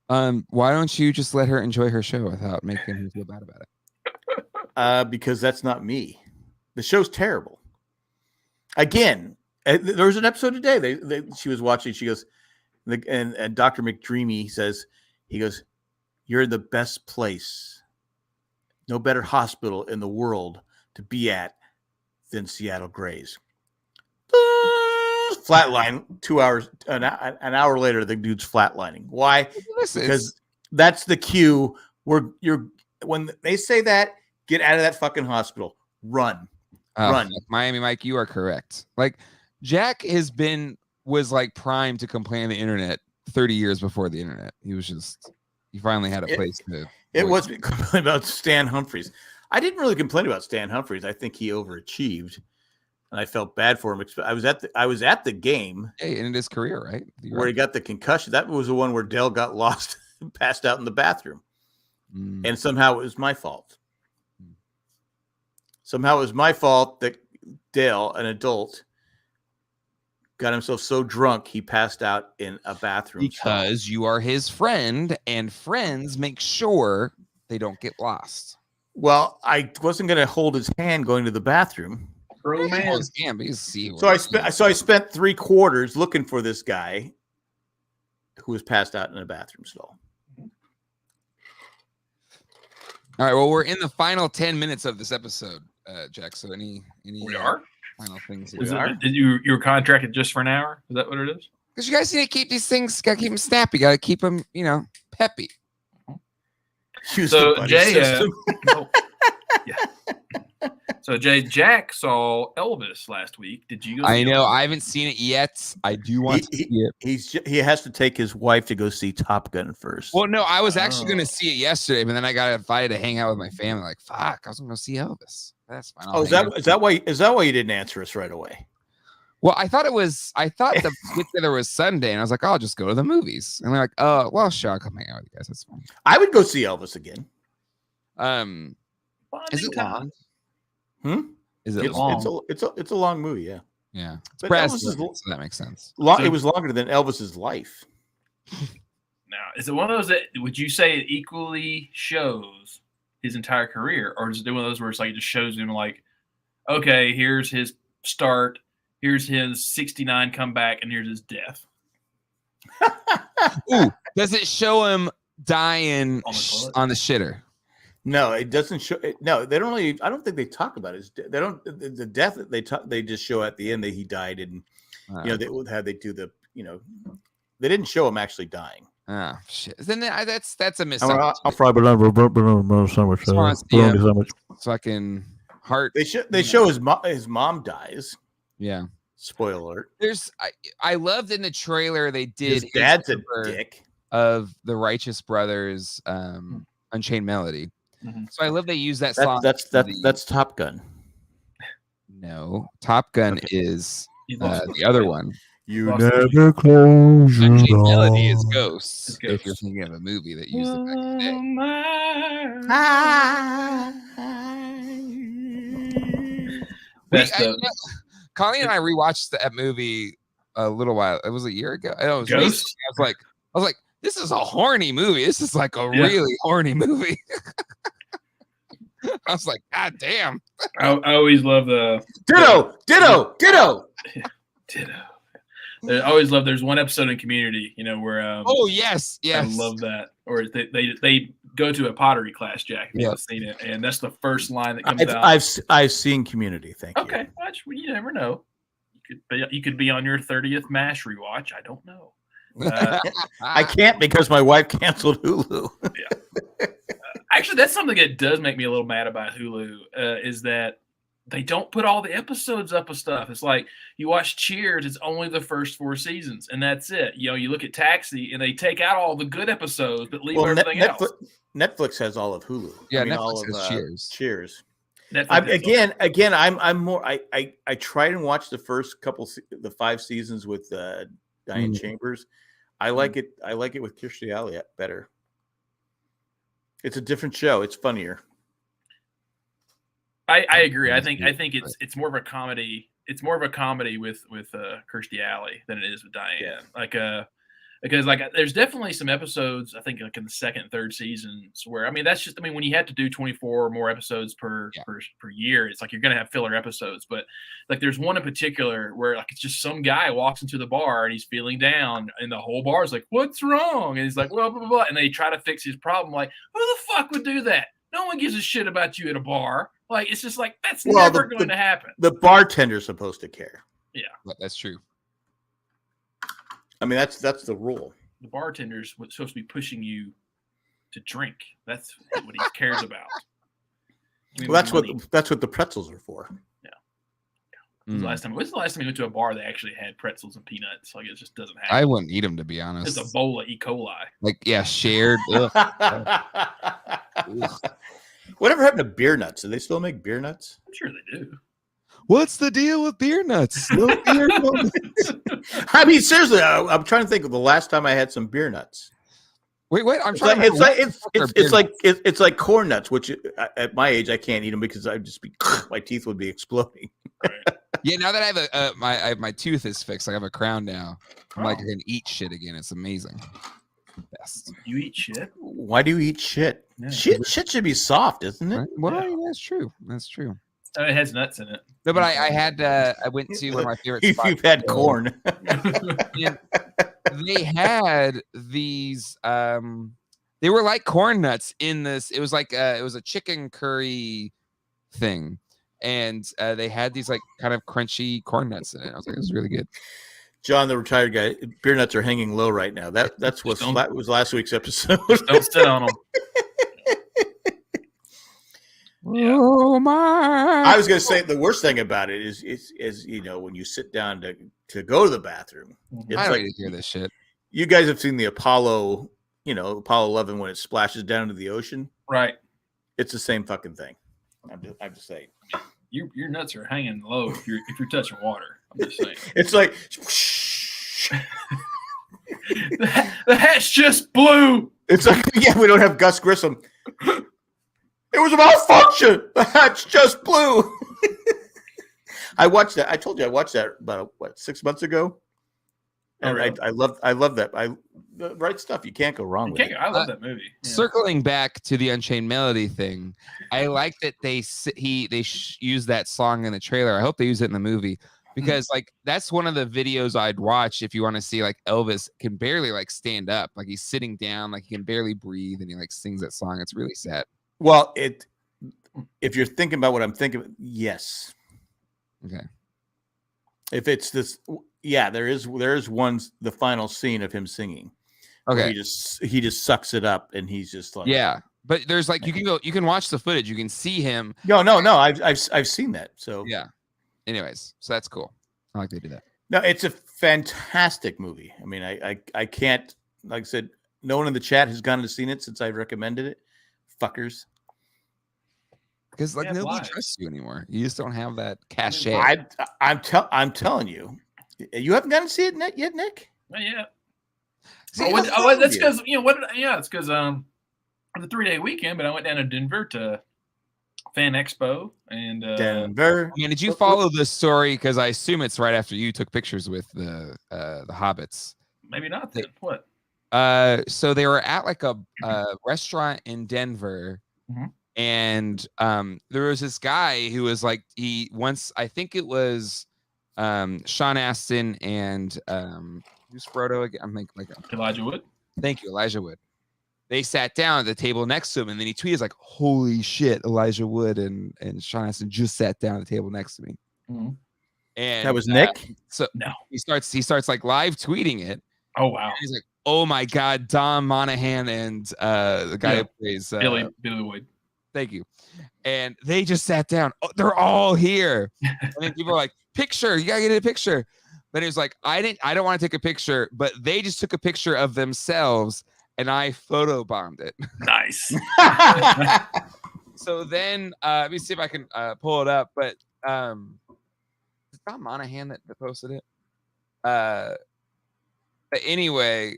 Why don't you just let her enjoy her show without making her feel bad about it? Because that's not me. The show's terrible. Again, there was an episode today. She was watching. She goes, and Dr. McDreamy says, he goes, "You're the best place. No better hospital in the world to be at than Seattle Grays." Flatline. 2 hours, an hour later, the dude's flatlining. Why? Because that's the cue where when they say that, get out of that fucking hospital. Run. Run. Miami Mike, you are correct. Like Jack was like primed to complain on the internet 30 years before the internet. He finally had a place to. It wasn't complaining about Stan Humphries. I didn't really complain about Stan Humphries. I think he overachieved, and I felt bad for him. I was at the game. Hey, in his career, right? Where he got the concussion. That was the one where Dale got lost and passed out in the bathroom. And somehow it was my fault. Somehow it was my fault that Dale, an adult, got himself so drunk he passed out in a bathroom. Because you are his friend, and friends make sure they don't get lost. Well, I wasn't going to hold his hand going to the bathroom. Bro, man. So I spent 3 quarters looking for this guy who was passed out in a bathroom stall. All right. Well, we're in the final 10 minutes of this episode, Jack. So any we are final things? Did you were contracted just for an hour? Is that what it is? Because you guys need to keep these things. Got to keep them snappy. Got to keep them, peppy. So Jay, yeah. So Jay, Jack saw Elvis last week. Did you? I know. I haven't seen it yet. I do want to see it. He has to take his wife to go see Top Gun first. Well, no, I was actually going to see it yesterday, but then I got invited to hang out with my family. Like, fuck, I was going to see Elvis. That's fine. Is that why you didn't answer us right away? Well, I thought the get together was Sunday, and I was like, I'll just go to the movies. And they're like, oh, well, sure, I'll come hang out with you guys. That's fine. I would go see Elvis again. Is it long? Is it long? It's a long movie, yeah. Yeah. But Elvis so that makes sense. It was longer than Elvis's life. Now, is it one of those that would you say it equally shows his entire career, or is it one of those where it's like it just shows him like, okay, here's his start, here's his 69 comeback, and here's his death? Ooh, does it show him dying on the shitter? No, it doesn't show. No, they don't really. I don't think they talk about it. They don't. The death that they talk. They just show at the end that he died, and they do the. They didn't show him actually dying. Oh shit! Then that's a miss. I'll fry banana sandwich. Fucking heart. They show his mom dies. Yeah. Spoiler alert. I loved in the trailer they did. His dad's a dick. Of the Righteous Brothers, Unchained Melody. Mm-hmm. So I love they use that song. That's Top Gun. No, Top Gun is the other one. You never close your Unchained Melody is door. Ghosts. If you're thinking of a movie that used it back in the day. Colleen and I rewatched that movie a little while. It was a year ago. It was Ghost? I was like, this is a horny movie. This is like a really horny movie. I was like, God damn. I always love the Ditto. I always love. There's one episode in Community, where oh yes, I love that. Or they go to a pottery class, Jack. If you haven't seen it, and that's the first line that comes out. I've seen Community. Thank you. Okay, you never know. You could be on your 30th MASH rewatch. I don't know. I can't because my wife canceled Hulu. Actually, that's something that does make me a little mad about Hulu. Is that they don't put all the episodes up of stuff. It's like you watch Cheers, it's only the first 4 seasons, and that's it. You look at Taxi, and they take out all the good episodes, but leave everything else. Netflix has all of Hulu. Yeah, Netflix all of has Cheers. Cheers. I'm more. I tried and watched the first the 5 seasons with Diane Chambers. I like it. I like it with Kirstie Alley better. It's a different show. It's funnier. I agree. I think it's more of a comedy. It's more of a comedy with Kirstie Alley than it is with Diane. Yeah. Because there's definitely some episodes I think like in the second and third seasons where when you have to do 24 or more episodes per year, it's like you're gonna have filler episodes. But like there's one in particular where like it's just some guy walks into the bar and he's feeling down and the whole bar is like, what's wrong? And he's like, blah, blah, blah, blah. And they try to fix his problem. Like, who the fuck would do that? No one gives a shit about you at a bar. Like, it's just like, that's never going to happen. The bartender's supposed to care. Yeah. That's true. I mean, that's the rule. The bartender's supposed to be pushing you to drink. That's what he cares about. Well, that's what the pretzels are for. Yeah. When's the last time you went to a bar that actually had pretzels and peanuts? Like, it just doesn't happen. I wouldn't eat them, to be honest. It's a bowl of E. coli. Like, yeah, shared. Whatever happened to beer nuts? Do they still make beer nuts? I'm sure they do. What's the deal with beer nuts? No beer nuts. I mean, seriously, I'm trying to think of the last time I had some beer nuts. Wait, I'm It's trying. it's like corn nuts, which at my age I can't eat them because my teeth would be exploding. Right. Yeah, now that I have my tooth is fixed, I have a crown now. I'm like I can eat shit again. It's amazing. Best. You eat shit? Why do you eat shit? Yeah. Shit should be soft, isn't it? Right? Well, Yeah. that's true. That's true. It has nuts in it. No, but I went to one of my favorite spots. You've had corn. And they had these they were like corn nuts in this. It was like it was a chicken curry thing. And they had these like kind of crunchy corn nuts in it. I was like, this is really good. John, the retired guy, beer nuts are hanging low right now. That was last week's episode. Don't sit on them. Yeah. Oh my! I was going to say the worst thing about it is when you sit down to go to the bathroom. It's I don't like, need to hear this shit. You guys have seen the Apollo 11 when it splashes down into the ocean. Right. It's the same fucking thing. I'm just saying. Your nuts are hanging low if you're touching water. I'm just saying. It's like the hatch just blew. It's like we don't have Gus Grissom. It was a malfunction. The hatch just blew. I watched that. I told you I watched that about 6 months ago. And really? I love that. The right stuff. You can't go wrong with it. I love that movie. Yeah. Circling back to the Unchained Melody thing, I like that they use that song in the trailer. I hope they use it in the movie because like that's one of the videos I'd watch if you want to see like Elvis can barely like stand up, like he's sitting down, like he can barely breathe, and he like sings that song. It's really sad. Well, if you're thinking about what I'm thinking, yes. Okay. If it's this, yeah, there is the final scene of him singing. Okay. He just sucks it up, and he's just like, yeah. But there's like you can watch the footage. You can see him. No. I've seen that. So yeah. Anyways, so that's cool. I like they do that. No, it's a fantastic movie. I mean, I can't, like I said, no one in the chat has gone and seen it since I've recommended it. Fuckers. Because like Yeah, nobody why? trusts you anymore. You just don't have that cachet. I'm telling you, you haven't gotten to see it yet, Nick. Not yet. See, That's because it's because the 3-day weekend, but I went down to Denver to Fan Expo and Denver. I mean, did you follow this story? Because I assume it's right after you took pictures with the hobbits. maybe not then. What? So they were at like a restaurant in Denver, and there was this guy who was like I think it was Sean Astin and who's Frodo again? I'm like Elijah Wood. Thank you, Elijah Wood. They sat down at the table next to him, and then he tweeted like, "Holy shit, Elijah Wood and Sean Astin just sat down at the table next to me." Mm-hmm. And that was Nick. So no, he starts like live tweeting it. Oh wow! And he's like, "Oh my god, Dom Monahan and the guy who plays Billy Wood." Thank you. And they just sat down. Oh, they're all here. And then people are like, "Picture, you gotta get a picture." But it was like, I don't want to take a picture, but they just took a picture of themselves. And I photobombed it. Nice. So then, let me see if I can pull it up. But it's not Monahan that posted it. But anyway,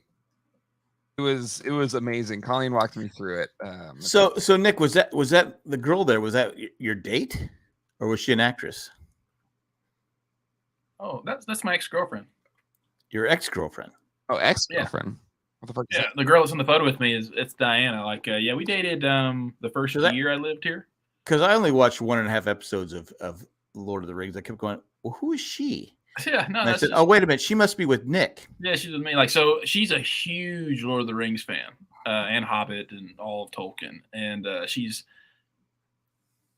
it was amazing. Colleen walked me through it. So Nick, was that the girl there? Was that your date, or was she an actress? Oh, that's my ex-girlfriend. Your ex-girlfriend. Oh, ex-girlfriend. Yeah. What the fuck is Yeah, that? the girl that's in the photo with me it's Diana. Like, we dated the first year I lived here. Because I only watched 1.5 episodes of Lord of the Rings. I kept going, well, who is she? Yeah, no. And I said, oh, wait a minute, she must be with Nick. Yeah, she's with me. Like, so she's a huge Lord of the Rings fan, and Hobbit and all of Tolkien, and she's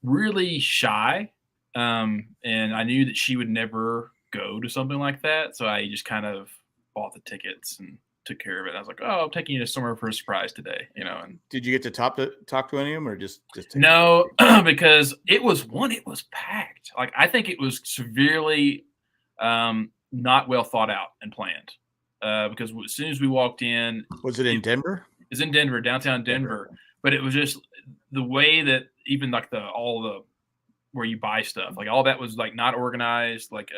really shy. And I knew that she would never go to something like that, so I just kind of bought the tickets and took care of it. I was like, "Oh, I'm taking you to somewhere for a surprise today," And did you get to talk to any of them, or just no? Because it was packed. Like, I think it was severely not well thought out and planned. Because as soon as we walked in, was it in Denver? It's in Denver, downtown Denver. But it was just the way that even like all the where you buy stuff, like all that was like not organized. Like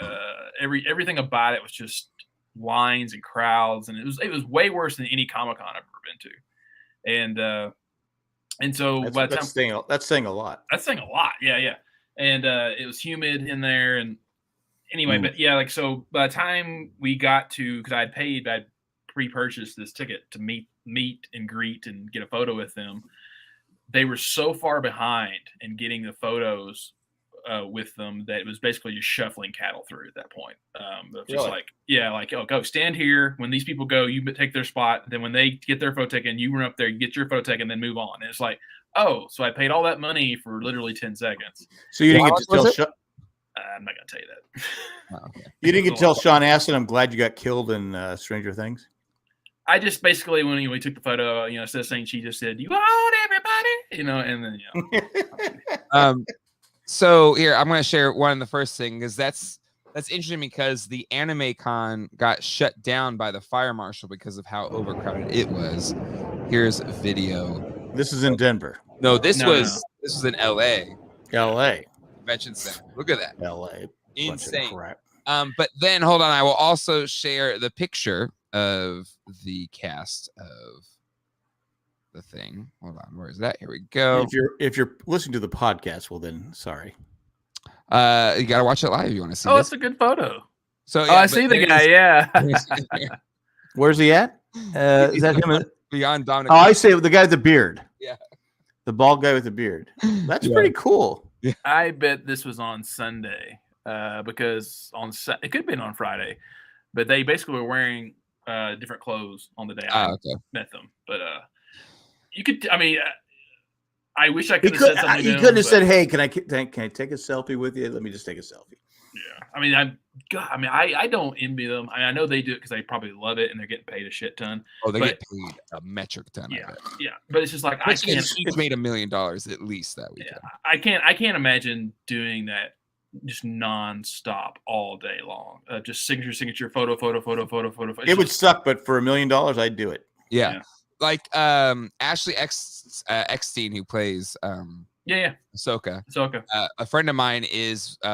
everything about it was just lines and crowds, and it was way worse than any Comic-Con I've ever been to. And so that's saying a lot. That's saying a lot. Yeah. And it was humid in there, and anyway, but yeah, like, so by the time we got to, because I'd pre-purchased this ticket to meet and greet and get a photo with them. They were so far behind in getting the photos with them that it was basically just shuffling cattle through at that point. Just really? Go stand here. When these people go, you take their spot. Then when they get their photo taken, you run up there, you get your photo taken, then move on. And it's like, oh, so I paid all that money for literally 10 seconds. So you didn't get to tell I'm not gonna tell you that. Oh, okay. You didn't get to tell Sean Astin, I'm glad you got killed in Stranger Things. I just basically, when we took the photo, instead of saying she, just said, "You own everybody," and then So here, I'm going to share one of the first thing, because that's interesting, because the Anime Con got shut down by the fire marshal because of how overcrowded it was. Here's a video. This is in Denver. No, this was in LA. LA. Convention Center. Look at that. LA. Insane. But then hold on, I will also share the picture of the cast of the thing. Hold on, where is that? Here we go. If you're listening to the podcast, well then sorry. You gotta watch it live if you want to see oh, this. it's a good photo. So Oh, I see the guy. Yeah. Where's he at? Is that him? Beyond Dominic? Oh, I say the guy with the beard. Yeah. The bald guy with the beard. That's pretty cool. I bet this was on Sunday because it could have been on Friday, but they basically were wearing different clothes on the day I met them. But you could, I mean, I wish I could have said something. He couldn't have said, "Hey, can I take a selfie with you? Let me just take a selfie." Yeah, I mean, I don't envy them. I know they do it because they probably love it and they're getting paid a shit ton. Oh, they get paid a metric ton. Yeah, yeah, but it's just like I can't. Each made $1 million at least that weekend. Yeah, I can't imagine doing that just nonstop all day long. Just signature, photo. It would suck, but for $1 million, I'd do it. Yeah. Like Ashley Eckstein, who plays Ahsoka. A friend of mine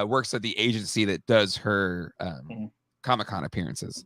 works at the agency that does her Comic-Con appearances.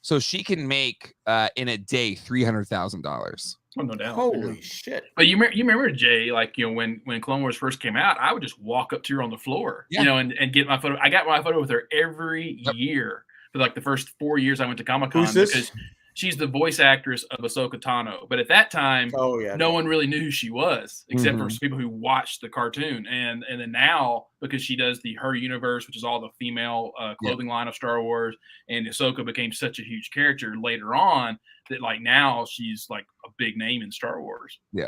So she can make in a day $300,000. Oh, no doubt. Holy shit! But you remember, Jay, like, you know, when Clone Wars first came out, I would just walk up to her on the floor, you know, and get my photo. I got my photo with her every year for like the first 4 years I went to Comic-Con. Who's this? Because she's the voice actress of Ahsoka Tano. But at that time, no one really knew who she was, except for people who watched the cartoon. And then now, because she does her universe, which is all the female clothing line of Star Wars, and Ahsoka became such a huge character later on that, like, now she's like a big name in Star Wars. Yeah.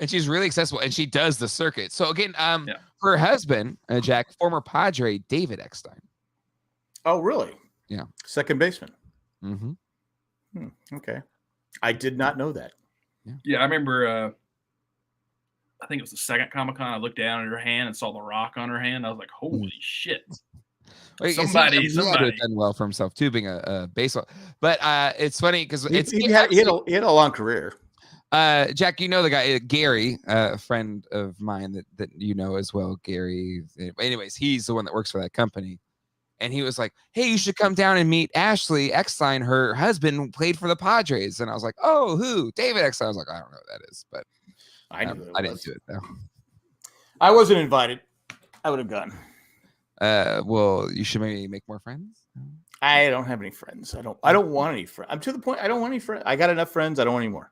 And she's really accessible, and she does the circuit. So again, her husband, Jack, former Padre David Eckstein. Oh, really? Yeah. Second baseman. Mm-hmm. Okay. I did not know that. Yeah, I remember, I think it was the second Comic-Con, I looked down at her hand and saw the rock on her hand. I was like, holy shit. Somebody done well for himself too, being a baseball. But it's funny because he had a long career. Jack, you know the guy Gary, a friend of mine that you know as well. Gary. Anyways, he's the one that works for that company, and he was like, "Hey, you should come down and meet Ashley Eckstein. Her husband played for the Padres." And I was like, "Oh, who? David Eckstein." I was like, "I don't know who that is," but I didn't do it though. I wasn't invited. I would have gone. Well, you should maybe make more friends. I don't have any friends. I don't want any friends. I'm to the point. I don't want any friends. I got enough friends. I don't want any more.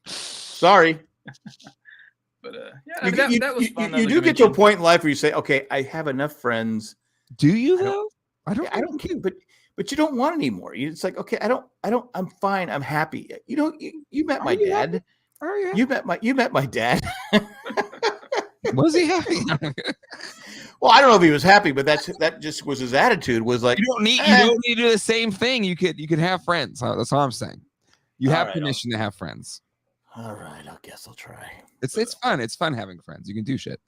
Sorry. But that was fun. You do get to a point in life where you say, "Okay, I have enough friends." Do you though? I don't care. But you don't want any more. It's like, okay, I don't. I'm fine. I'm happy. You know, you met my dad. Oh yeah. You met my dad. Was he happy? Well, I don't know if he was happy, but that just was his attitude. Was like, you don't need to do the same thing. You could have friends. That's all I'm saying. You have permission to have friends. All right, I guess I'll try. It's fun. It's fun having friends. You can do shit.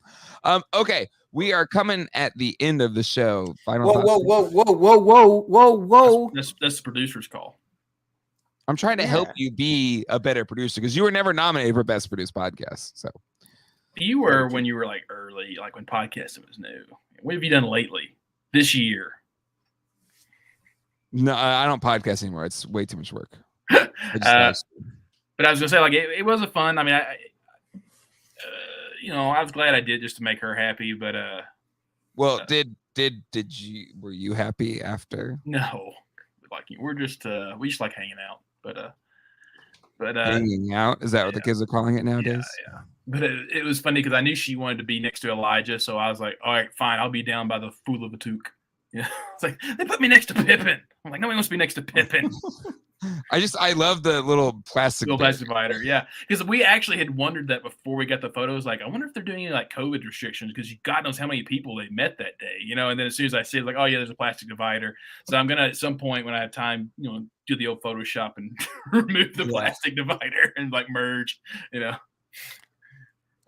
Okay, we are coming at the end of the show. Final Whoa. That's the producer's call. I'm trying to help you be a better producer because you were never nominated for Best Produced Podcast. So you were when you were like early, like when podcasting was new. What have you done lately this year? No, I don't podcast anymore. It's way too much work. But I was gonna say, like, it was a fun. I mean, I was glad I did just to make her happy. But well, were you happy after? No, like we just like hanging out. But hanging out, is that what the kids are calling it nowadays? Yeah. But it was funny because I knew she wanted to be next to Elijah, so I was like, all right, fine, I'll be down by the Fool of a Took. Yeah, it's like they put me next to Pippin. I'm like, nobody wants to be next to Pippin. I love the little plastic divider. Yeah, because we actually had wondered that before we got the photos. Like, I wonder if they're doing any like COVID restrictions because God knows how many people they met that day, you know. And then as soon as I see it, like, oh yeah, there's a plastic divider. So I'm gonna at some point when I have time, do the old Photoshop and remove the plastic divider and like merge, you know.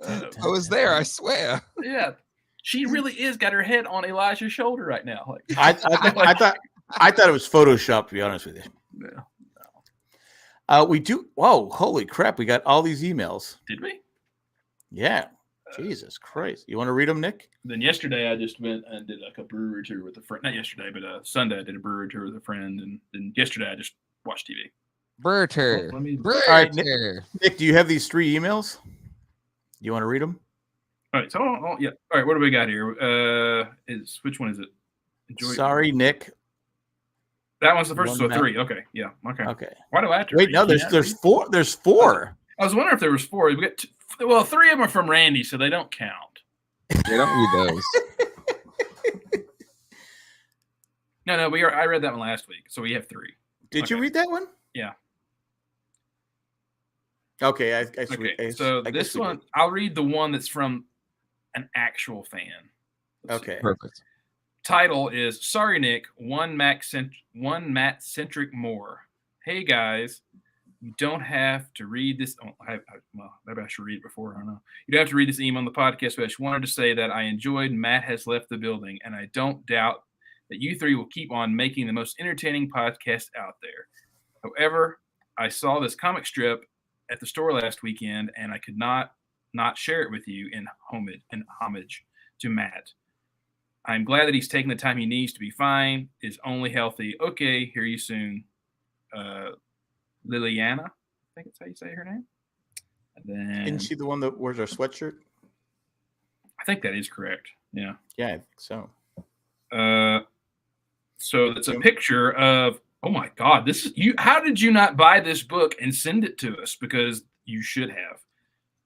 I was there, I swear. Yeah, she really is got her head on Elijah's shoulder right now. Like, I thought it was Photoshop, to be honest with you. Yeah. We do. Whoa, holy crap! We got all these emails. Did we? Yeah. Jesus Christ! You want to read them, Nick? Then yesterday I just went and did like a brewery tour with a friend. Not yesterday, but Sunday I did a brewery tour with a friend, and then yesterday I just watched TV. Brewery tour. All right, Nick, do you have these 3 emails? You want to read them? All right. So, yeah. All right. What do we got here? Which one is it? Sorry, Nick. That one's the first, One so Matt. 3. Okay, yeah, okay. Okay. Why do I have to Wait, read? no, Can I there's read? 4. There's 4. I was wondering if there was 4. We got 3 of them are from Randy, so they don't count. They don't read those. No, I read that one last week, so we have 3. Did you Okay. read that one? Yeah. Okay, Okay, so this one, I'll read the one that's from an actual fan. Let's see. Okay. Perfect. Title is Sorry Nick, one Matt centric more. Hey guys, you don't have to read this. Oh, well, maybe I should read it before. I don't know. You don't have to read this email on the podcast, but I just wanted to say that I enjoyed Matt has left the building, and I don't doubt that you 3 will keep on making the most entertaining podcast out there. However, I saw this comic strip at the store last weekend, and I could not share it with you in homage to Matt. I'm glad that he's taking the time he needs to be fine, is only healthy. Okay, hear you soon. Liliana, I think that's how you say her name. And then Isn't she the one that wears our sweatshirt? I think that is correct. Yeah. Yeah, I think so. So it's a picture of, oh my God, this is you. How did you not buy this book and send it to us? Because you should have.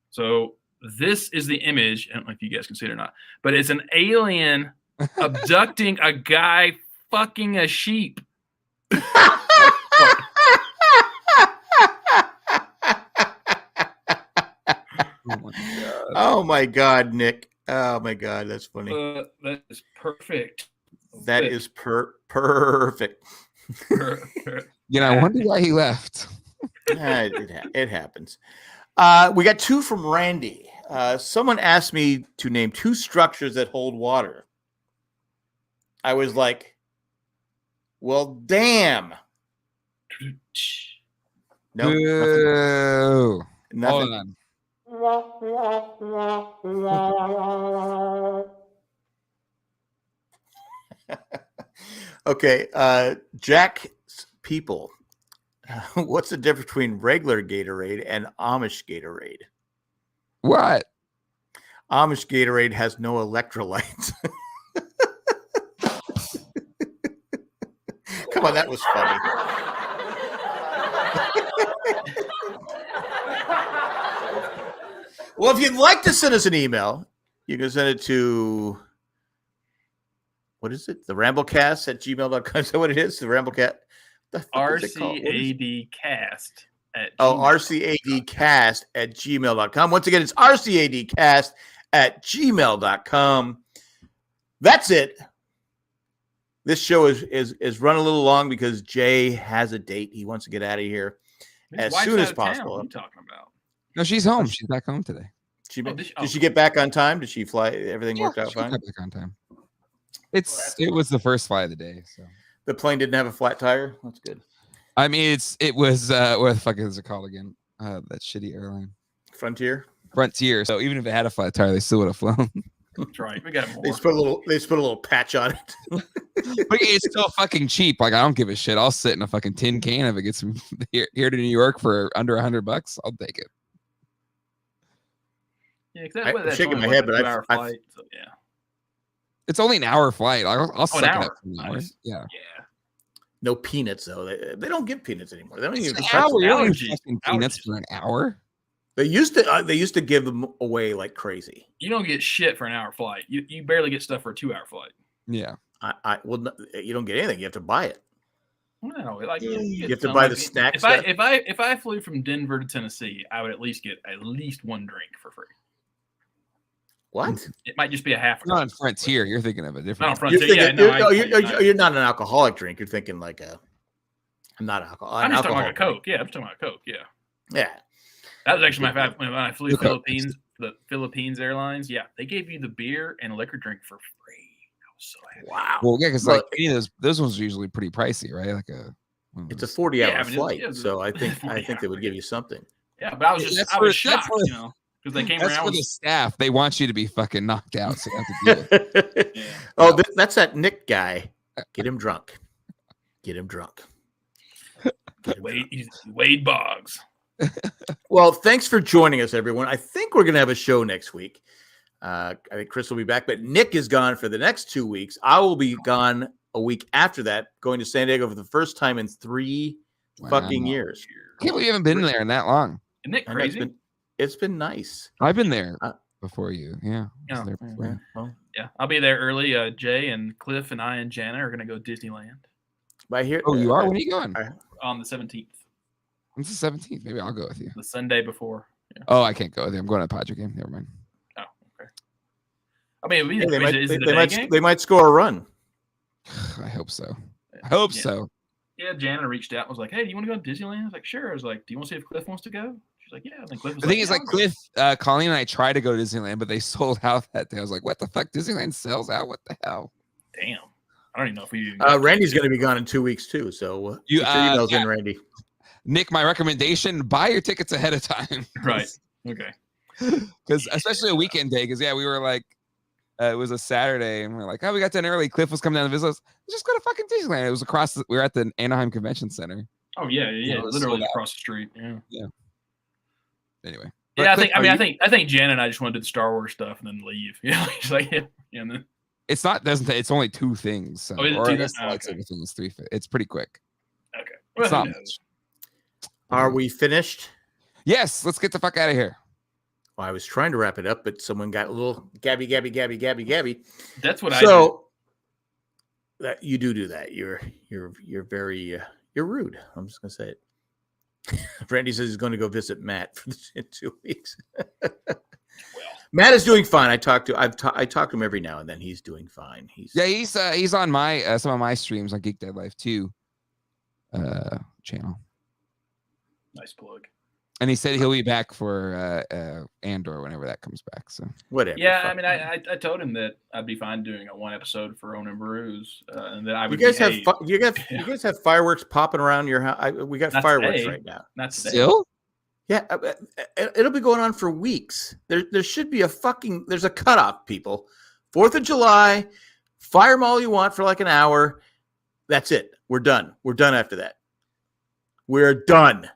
So this is the image. I don't know if you guys can see it or not, but it's an alien abducting a guy fucking a sheep. Oh my God, Nick. Oh my God, that's funny. That is perfect. That is perfect. I wonder why he left. It happens. We got 2 from Randy. Someone asked me to name 2 structures that hold water. I was like, well, damn. No, Boo. nothing. Hold on. Okay, Jack's people. What's the difference between regular Gatorade and Amish Gatorade? What? Amish Gatorade has no electrolytes. Come on, that was funny. Well, if you'd like to send us an email, you can send it to, what is it? The Ramblecast at gmail.com. Is that what it is? The Ramblecast? RCAD cast at RCADcast at gmail.com. Once again, it's RCADcast at gmail.com. That's it. This show is run a little long because Jay has a date. He wants to get out of here as soon as possible. What are you talking about? No, she's home. She's back home today. Did she get back on time? Did she fly? Everything worked out she fine? got back on time. It was the first flight of the day, so The plane didn't have a flat tire? That's good. I mean it was what the fuck is it called again? That shitty airline. Frontier? Frontier. So even if it had a flat tire, they still would have flown. That's right. We got more. They just put a little patch on it. But it's still fucking cheap. Like I don't give a shit. I'll sit in a fucking tin can if it gets me here to New York for under $100. I'll take it. Yeah, I'm shaking my head, but yeah. It's only an hour flight. I'll suck it hour. up for an hour. Nice. Yeah. No peanuts though. They don't give peanuts anymore. They don't even An touch hour. them. You don't Allergies. need fucking peanuts for an hour. They used to give them away like crazy. You don't get shit for an hour flight. You barely get stuff for a 2-hour flight. Yeah. You don't get anything. You have to buy it. No, like You have to buy the snacks. If I flew from Denver to Tennessee, I would at least get one drink for free. What? It might just be a half. Not on Frontier. You're thinking of a different. Not on Frontier. You're not an alcoholic drink. You're thinking like I'm not alcohol. I'm just talking about a Coke. Yeah, I'm talking about a Coke. Yeah. Yeah. That was actually my favorite when I flew the Philippines Airlines. Yeah, they gave you the beer and liquor drink for free. I was so happy. Wow. Well, yeah, because like any of those ones are usually pretty pricey, right? Like it's a 40-hour mean, flight, so I think they would give you something. Yeah, but I was shocked, because they came that's around for the staff. They want you to be fucking knocked out, so you have to do it. Yeah. Oh, that's that Nick guy. Get him drunk. Wade Boggs. Well, thanks for joining us, everyone. I think we're going to have a show next week. I think Chris will be back, but Nick is gone for the next 2 weeks. I will be gone a week after that, going to San Diego for the first time in 3 fucking Wow. years. Can't believe you haven't been there in that long. Isn't it I know, crazy? it's been nice. I've been there Uh, before you. Yeah. I was Oh, there yeah. before you. Well, Yeah, I'll be there early. Jay and Cliff and I and Jana are gonna go to Disneyland I hear. Oh, you are? When are you going? on the 17th, It's the 17th. Maybe I'll go with you. the Sunday before. Yeah. Oh, I can't go with you. I'm going to a Padre game. Never mind. Oh, okay. I mean, is it a they day might game? they might score a run. I hope so. I hope Yeah. so. Yeah, Jana reached out and was like, "Hey, do you want to go to Disneyland?" I was like, "Sure." I was like, "Do you want to see if Cliff wants to go?" She's like, "Yeah." And then Cliff was The thing is, "Yeah, like I'll go." Cliff, Colleen, and I tried to go to Disneyland, but they sold out that day. I was like, "What the fuck? Disneyland sells out? What the hell?" Damn, I don't even know if we even. Randy's going to be gone in 2 weeks too. So You, get your emails in, Randy. Nick, my recommendation: buy your tickets ahead of time. Right. Okay. Because especially a weekend day. Because we were like, it was a Saturday, and we are like, "Oh, we got done early." Cliff was coming down to visit us. Let's just go to fucking Disneyland. It was across. We were at the Anaheim Convention Center. Oh yeah, it was literally sold out. across the street. Yeah. Anyway. Yeah, But Cliff, I think Jan and I just want to do the Star Wars stuff and then leave. Yeah, she's like, yeah, and then it's not. Doesn't. It's only 2 things. So, Oh, is it or I 2? guess the Okay. lightsaber thing is 3. It's pretty quick. okay. It's Well, not who much. knows? Are we finished? Yes. Let's get the fuck out of here. Well, I was trying to wrap it up, but someone got a little gabby. That's what I do. So that you do that. You're very you're rude. I'm just gonna say it. Randy says he's going to go visit Matt in 2 weeks. Matt is doing fine. I talk to him every now and then. He's doing fine. He's on my some of my streams on Geek Dead Life 2 channel. Nice plug. And he said he'll be back for Andor whenever that comes back. So whatever. Yeah, fuck I mean, I told him that I'd be fine doing a 1 episode for Own and Brews, and that I You would. guys have behave. you guys have fireworks popping around your house. We got Not fireworks today. right now. Not today. still, Yeah, it'll be going on for weeks. There should be there's a cutoff, people. 4th of July, fire them all you want for like an hour. That's it. We're done. We're done after that. We're done.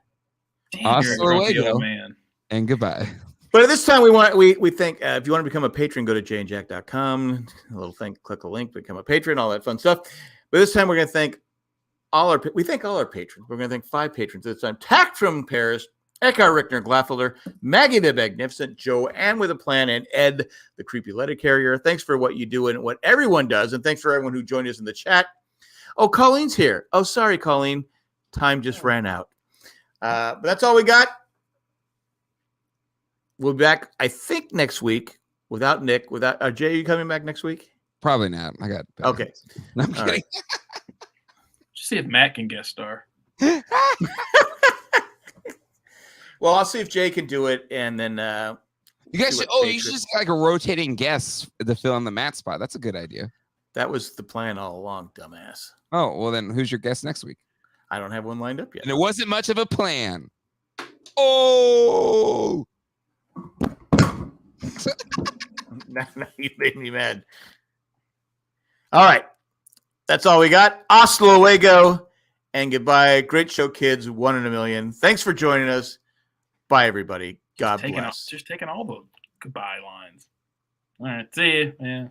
Damn, Hasta you're a grumpy luego. old man. and goodbye. But at this time, we think if you want to become a patron, go to jayandjack.com. A little thing, click a link, become a patron, all that fun stuff. But this time, we're going to thank all our patrons. We're going to thank 5 patrons this time. Tack from Paris, Eckhart Rickner Glaffelder, Maggie the Magnificent, Joanne with a Plan, and Ed, the creepy letter carrier. Thanks for what you do and what everyone does. And thanks for everyone who joined us in the chat. Oh, Colleen's here. Oh, sorry, Colleen. Time just ran out. But that's all we got. We'll be back, I think, next week without Nick. Without Jay, are you coming back next week? Probably not. I got Okay. No, I'm All kidding. Just see if Matt can guest star. Well, I'll see if Jay can do it, and then You guys see should. what Oh, you should patrons- just get like a rotating guest to fill in the Matt spot. That's a good idea. that was the plan all along, dumbass. Oh well, then who's your guest next week? I don't have one lined up yet. And it wasn't much of a plan. Oh, Now you made me mad. All right. That's all we got. Hasta luego and goodbye. Great show, kids. 1 in a million. Thanks for joining us. Bye, everybody. God bless. Just taking all the goodbye lines. All right. See you. Yeah.